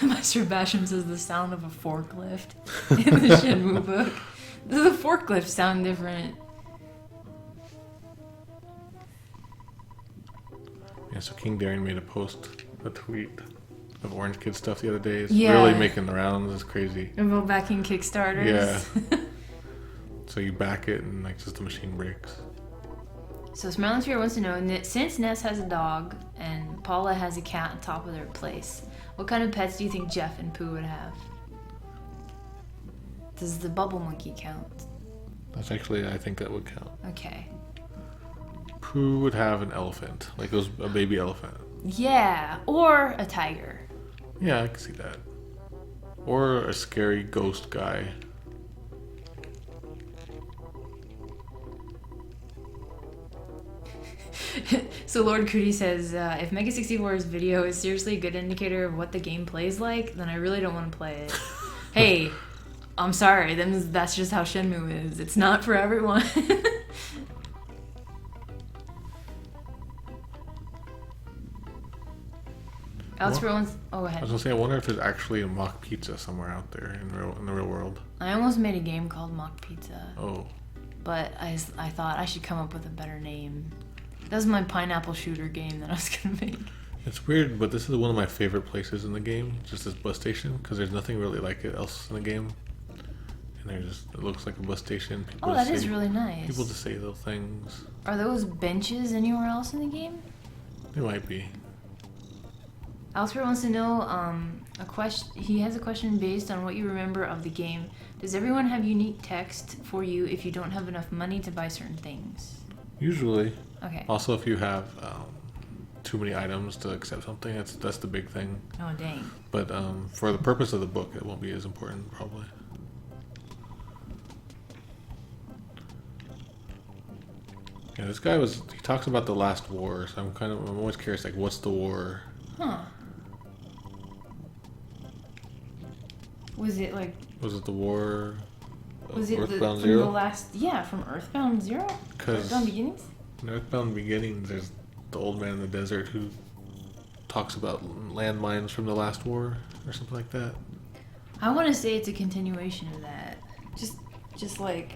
Master Basham says the sound of a forklift in the Shenmue book. Does the forklift sound different? Yeah, so King Darian made a tweet of Orange Kid stuff the other day. It's Yeah. really making the rounds. It's crazy. About backing Kickstarters. Yeah. So you back it and like just the machine breaks. So Smiling Spirit wants to know, since Ness has a dog and Paula has a cat on top of their place, what kind of pets do you think Jeff and Pooh would have? Does the bubble monkey count? That's actually, I think that would count. Okay. Pooh would have an elephant, like a baby elephant. Yeah, or a tiger. Yeah, I can see that. Or a scary ghost guy. So Lord Cootie says, if Mega 64's video is seriously a good indicator of what the game plays like, then I really don't want to play it. Hey, I'm sorry, that's just how Shenmue is. It's not for everyone. Alex Rollins, oh, go I ahead. was gonna say, I wonder if there's actually a mock pizza somewhere out there in the real world. I almost made a game called Mock Pizza, Oh, but I thought I should come up with a better name. That was my pineapple shooter game that I was gonna make. it's weird, but this is one of my favorite places in the game, just this bus station, because there's nothing really like it else in the game. And it looks like a bus station. People Oh, just that is say- really nice. People just say little things. Are those benches anywhere else in the game? They might be. Alfred wants to know a question. He has a question based on what you remember of the game. Does everyone have unique text for you if you don't have enough money to buy certain things? Usually. Okay. Also, if you have too many items to accept something, that's the big thing. Oh dang. But for the purpose of the book, it won't be as important, probably. Yeah, this guy he talks about the last war, so I'm always curious, like, what's the war? Huh. Was it like? Was it the war of Was it Earthbound from Zero? the last? Yeah, from Earthbound Zero. 'Cause- Earthbound Beginnings. In Earthbound Beginnings, there's the old man in the desert who talks about landmines from the last war, or something like that. I want to say it's a continuation of that. Just like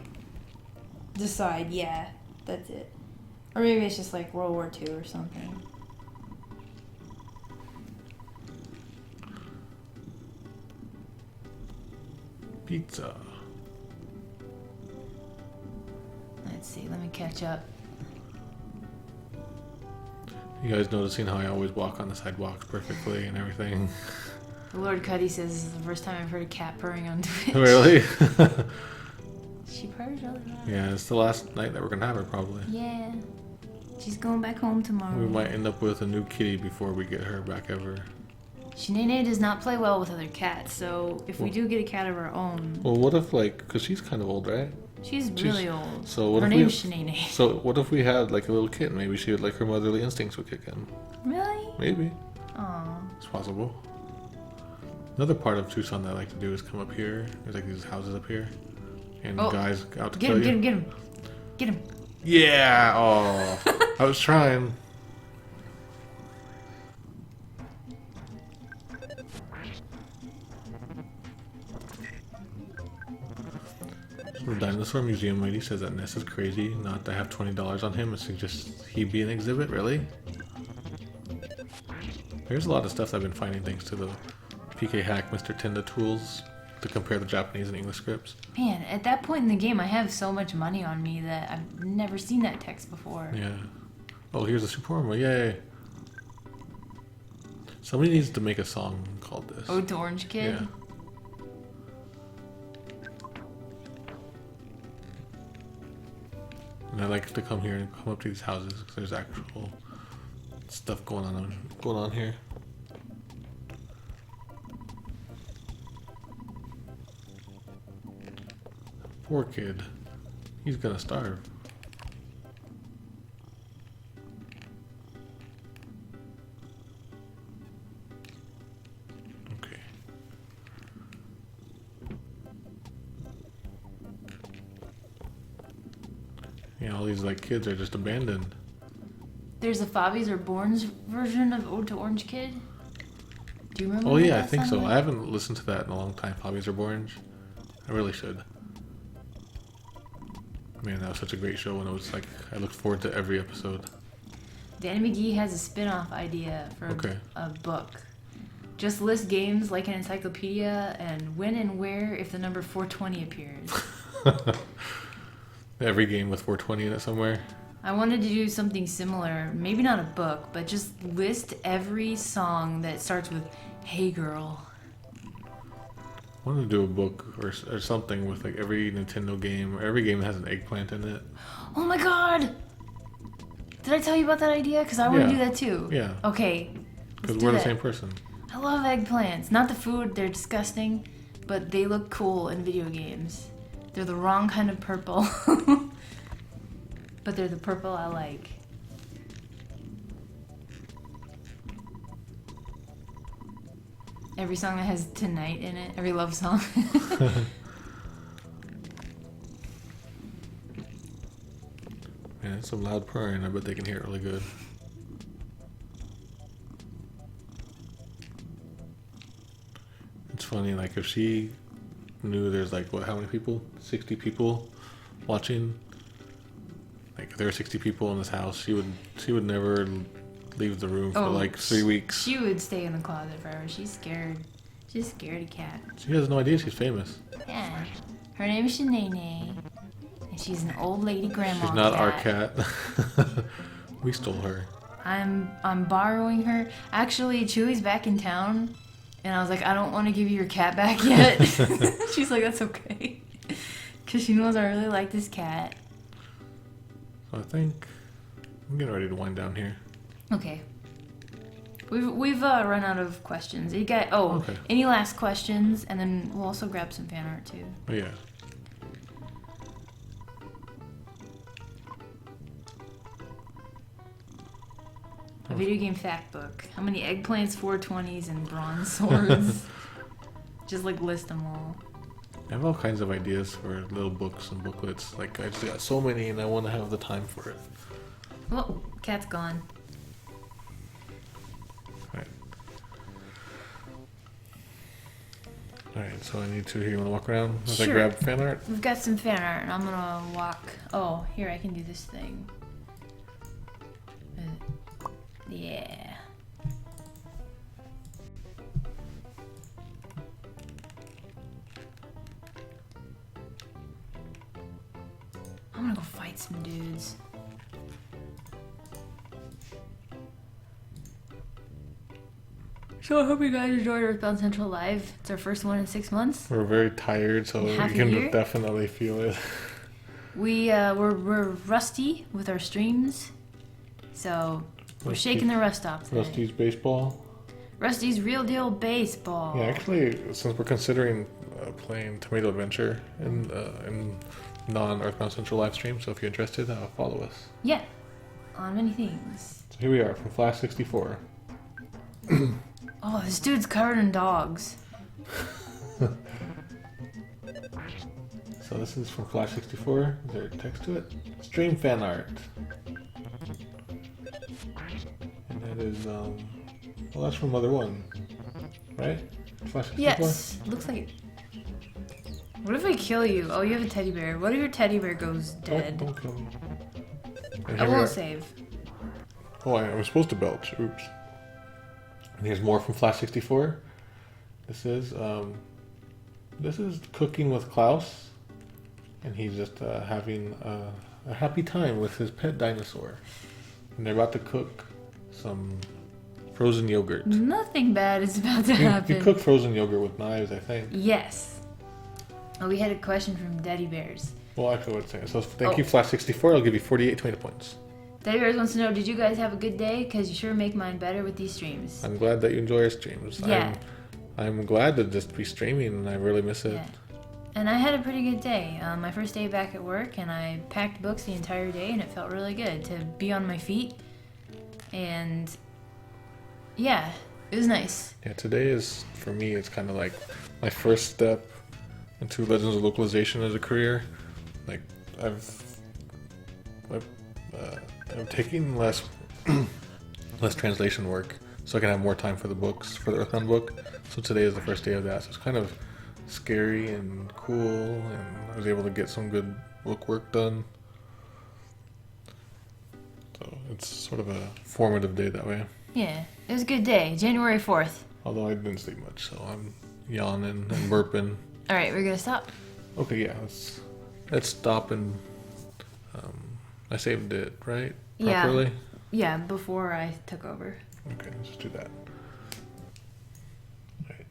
decide. Yeah, that's it. Or maybe it's just like World War II or something. Pizza. Let's see. Let me catch up. You guys noticing how I always walk on the sidewalks perfectly and everything? Lord Cuddy says this is the first time I've heard a cat purring on Twitch. Really? She purrs really loud. Yeah, it's the last night that we're gonna have her, probably. Yeah. She's going back home tomorrow. We might end up with a new kitty before we get her back ever. Shanae does not play well with other cats, so if we do get a cat of our own, Well, what if, like, because she's kind of old, right? she's really old. So what Her if name's we? Shanae. So what if we had like a little kitten? Maybe she would, like, her motherly instincts would kick in. Really? Maybe Aw. it's possible. Another part of Tucson that I like to do is come up here. There's like these houses up here, and Oh. guys out to Get kill him, you. get him, get him. Get him. Yeah. Oh, I was trying. The Dinosaur Museum lady says that Ness is crazy not to have $20 on him and suggests he be an exhibit. Really? There's a lot of stuff I've been finding thanks to the PK Hack Mr. Tinda tools to compare the Japanese and English scripts. Man, at that point in the game, I have so much money on me that I've never seen that text before. Yeah. Oh, here's a Super Armor. Yay. Somebody needs to make a song called this. Ode to Orange Kid? Yeah. And I like to come here and come up to these houses because there's actual stuff going on here. Poor kid. He's gonna starve. Okay. Yeah, all these like kids are just abandoned. There's a Fobbies or Borns version of Ode to Orange Kid? Do you remember Oh what yeah, I that think so. sounded I like? haven't listened to that in a long time. Hobbies are Orange. I really should. Man, that was such a great show, and it was like I looked forward to every episode. Danny McGee has a spin-off idea for Okay. a book. Just list games like an encyclopedia and when and where if the number 420 appears. Every game with 420 in it somewhere. I wanted to do something similar, maybe not a book, but just list every song that starts with "Hey Girl." I wanted to do a book or something with like every Nintendo game or every game that has an eggplant in it. Oh my god! Did I tell you about that idea? Because I want to Yeah. do that too. Yeah. Okay. Because let's we're do the that. same person. I love eggplants. Not the food, they're disgusting, but they look cool in video games. They're the wrong kind of purple. But they're the purple I like. Every song that has "Tonight" in it, every love song. Man, it's some loud purring. I bet they can hear it really good. It's funny, like if she knew there's like what, how many people? 60 people watching. Like if there were 60 people in this house, she would never leave the room for like 3 weeks. She would stay in the closet forever. She's scared. She's scared of cat. She has no idea she's famous. Yeah. Her name is Shanae. And she's an old lady grandma. She's not our cat. We stole her. I'm borrowing her. Actually, Chewy's back in town, and I was like, I don't want to give you your cat back yet. She's like, that's okay, because she knows I really like this cat. So I think I'm getting ready to wind down here. Okay. We've run out of questions. You got Okay. Any last questions, and then we'll also grab some fan art too. Oh yeah. A video game fact book. How many eggplants, 420s, and bronze swords? Just like list them all. I have all kinds of ideas for little books and booklets. Like I just got so many, and I want to have the time for it. Oh, cat's gone. Alright. Alright, so I need to. Here, you want to walk around as I Sure. grab fan art? We've got some fan art, and I'm gonna walk. Oh, here, I can do this thing. Yeah. I'm gonna go fight some dudes. So I hope you guys enjoyed EarthBound Central Live. It's our first one in 6 months. We're very tired, so you Half a can year? definitely feel it. We're rusty with our streams, so we're Rusty- shaking the rust off today. Rusty's baseball. Rusty's real deal baseball. Yeah, actually, since we're considering playing Tomato Adventure in non-EarthBound Central live stream, so if you're interested, follow us. Yeah, on many things. So here we are from Flash 64. Oh, this dude's covered in dogs. So this is from Flash 64. Is there text to it? Stream fan art. And that is, well, that's from Mother 1. Right? Flash 64? Yes. Looks like it. What if I kill you? Oh, you have a teddy bear. What if your teddy bear goes dead? Don't kill me. And I here we won't are. save. Oh, I was supposed to belch. Oops. And here's more from Flash 64. This is Cooking with Klaus. And he's just having a happy time with his pet dinosaur. And they're about to cook some frozen yogurt. Nothing bad is about to You happen. cook frozen yogurt with knives, I think. Yes. Oh, we had a question from Daddy Bears. Well, actually, I would say. So thank you, Flash 64. I'll give you 48 tomato points. Daddy Bears wants to know, did you guys have a good day? Because you sure make mine better with these streams. I'm glad that you enjoy our streams. Yeah. I'm glad to just be streaming, and I really miss it. Yeah. And I had a pretty good day. My first day back at work, and I packed books the entire day, and it felt really good to be on my feet. And yeah, it was nice. Yeah, today is, for me, it's kind of like my first step into Legends of Localization as a career. Like, I'm taking less less translation work, so I can have more time for the books, for the EarthBound book. So today is the first day of that. So it's kind of scary and cool, and I was able to get some good book work done. So it's sort of a formative day that way. Yeah, it was a good day. January 4th. Although I didn't sleep much, so I'm yawning and burping. All right, we're gonna stop. Okay, yeah, let's stop and I saved it, right? Yeah. Properly? Yeah, before I took over. Okay, let's just do that. Right.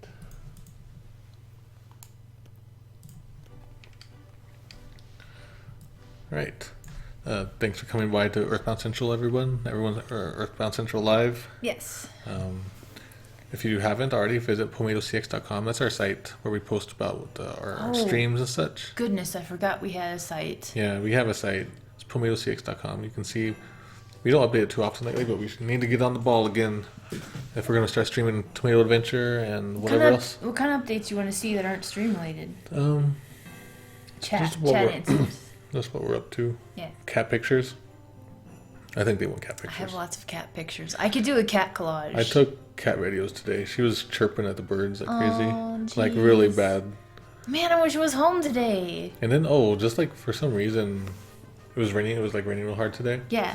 Right. Thanks for coming by to EarthBound Central, everyone. EarthBound Central Live. Yes. If you haven't already, visit pomatocx.com. That's our site where we post about our Oh. streams and such. Goodness, I forgot we had a site. Yeah, we have a site. It's pomatocx.com. You can see we don't update it too often lately, but we need to get on the ball again if we're going to start streaming Tomato Adventure and whatever else. What kind of updates you want to see that aren't stream related? Chat just what we're- answers. That's what we're up to. Yeah. Cat pictures. I think they want cat I have pictures. lots of cat pictures. I could do a cat collage. I took cat radios today. She was chirping at the birds like crazy. Oh, Like really jeez. bad. Man, I wish I was home today. And then, just like for some reason, it was raining. It was like raining real hard today. Yeah.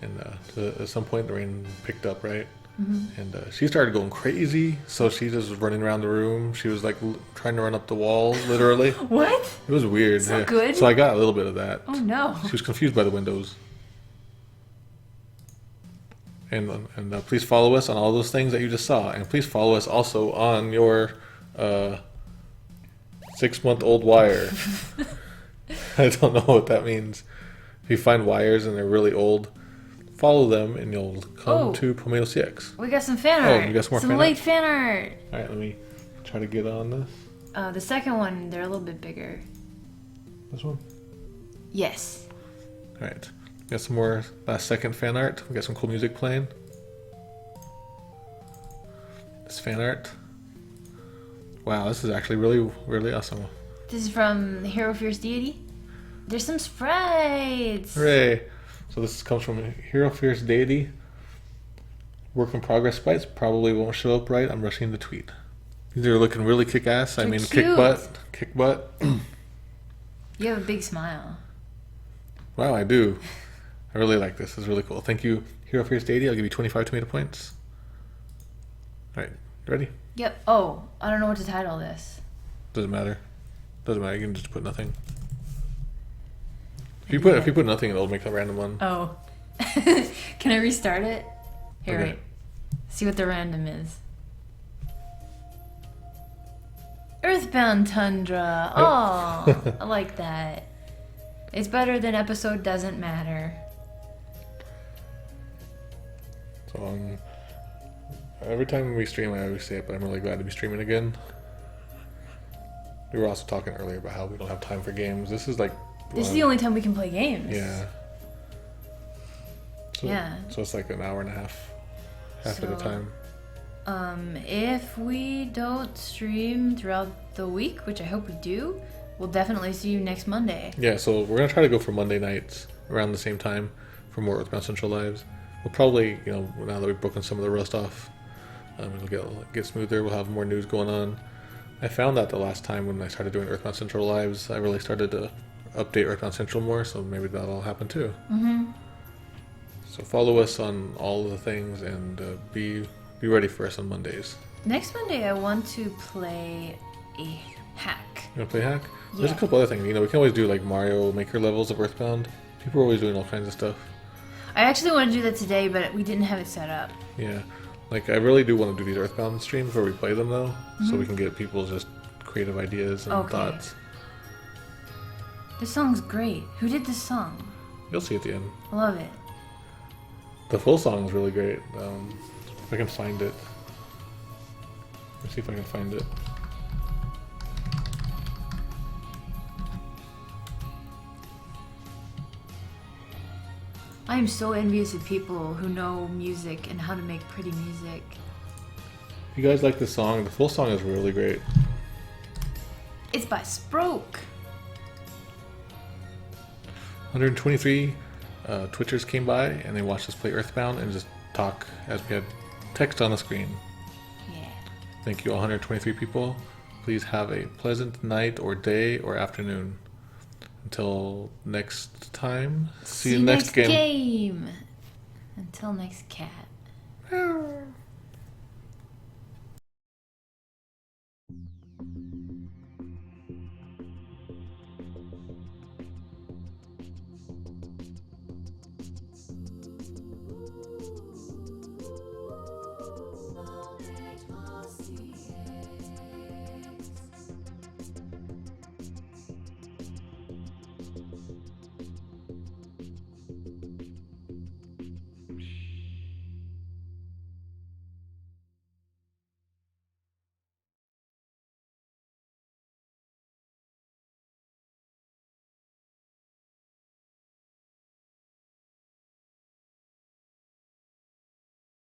And at some point, the rain picked up, right? Mm-hmm. And she started going crazy. So she just was running around the room. She was like trying to run up the wall, literally. What? It was weird. So good? So I got a little bit of that. Oh no. She was confused by the windows. And please follow us on all those things that you just saw. And please follow us also on your 6-month-old wire. I don't know what that means. If you find wires and they're really old, follow them and you'll come to Pomelo CX. We got some fan art. you got some more fan late art? fan art. Alright, let me try to get on this. The second one, they're a little bit bigger. This one? Yes. Alright. Got some more last second fan art. We got some cool music playing. This fan art. Wow, this is actually really, really awesome. This is from Hero Fierce Deity. There's some sprites. Hooray! So this comes from Hero Fierce Deity. Work in progress sprites probably won't show up right. I'm rushing the tweet. These are looking really kick-ass. I They're mean, cute. kick butt. Kick butt. You have a big smile. Wow, I do. I really like this. It's really cool. Thank you, Hero Fierce Deity. I'll give you 25 tomato points. Alright, you ready? Yep. Oh, I don't know what to title this. Doesn't matter. Doesn't matter. You can just put nothing. If you put nothing, it'll make a random one. Oh. Can I restart it? Here, Okay. wait. See what the random is. EarthBound Tundra. Oh, I like that. It's better than episode doesn't matter. So every time we stream, I always say it, but I'm really glad to be streaming again. We were also talking earlier about how we don't have time for games. This is like This is the only time we can play games. yeah. So, Yeah. So it's like an hour and a half, half of the So- time. If we don't stream throughout the week, which I hope we do, we'll definitely see you next Monday. Yeah, so we're gonna try to go for Monday nights around the same time for more Earthbound Central lives. We'll probably, now that we've broken some of the rust off, it'll get smoother. We'll have more news going on. I found that the last time when I started doing Earthbound Central lives, I really started to update Earthbound Central more, so maybe that'll happen too. Mm-hmm. So follow us on all of the things and be ready for us on Mondays. Next Monday, I want to play a hack. You want to play hack? There's a Yeah. couple other things. We can always do like Mario Maker levels of Earthbound. People are always doing all kinds of stuff. I actually want to do that today, but we didn't have it set up. Yeah, like I really do want to do these Earthbound streams where we play them though, so we can get people's just creative ideas and Okay. thoughts. This song's great. Who did this song? You'll see at the end. I love it. The full song is really great. If I can find it. Let's see if I can find it. I am so envious of people who know music and how to make pretty music. If you guys like this song, the full song is really great. It's by Sproke. 123 Twitchers came by and they watched us play Earthbound and just talk as we had text on the screen. Yeah. Thank you all 123 people. Please have a pleasant night or day or afternoon. Until next time, see you next game. Until next cat.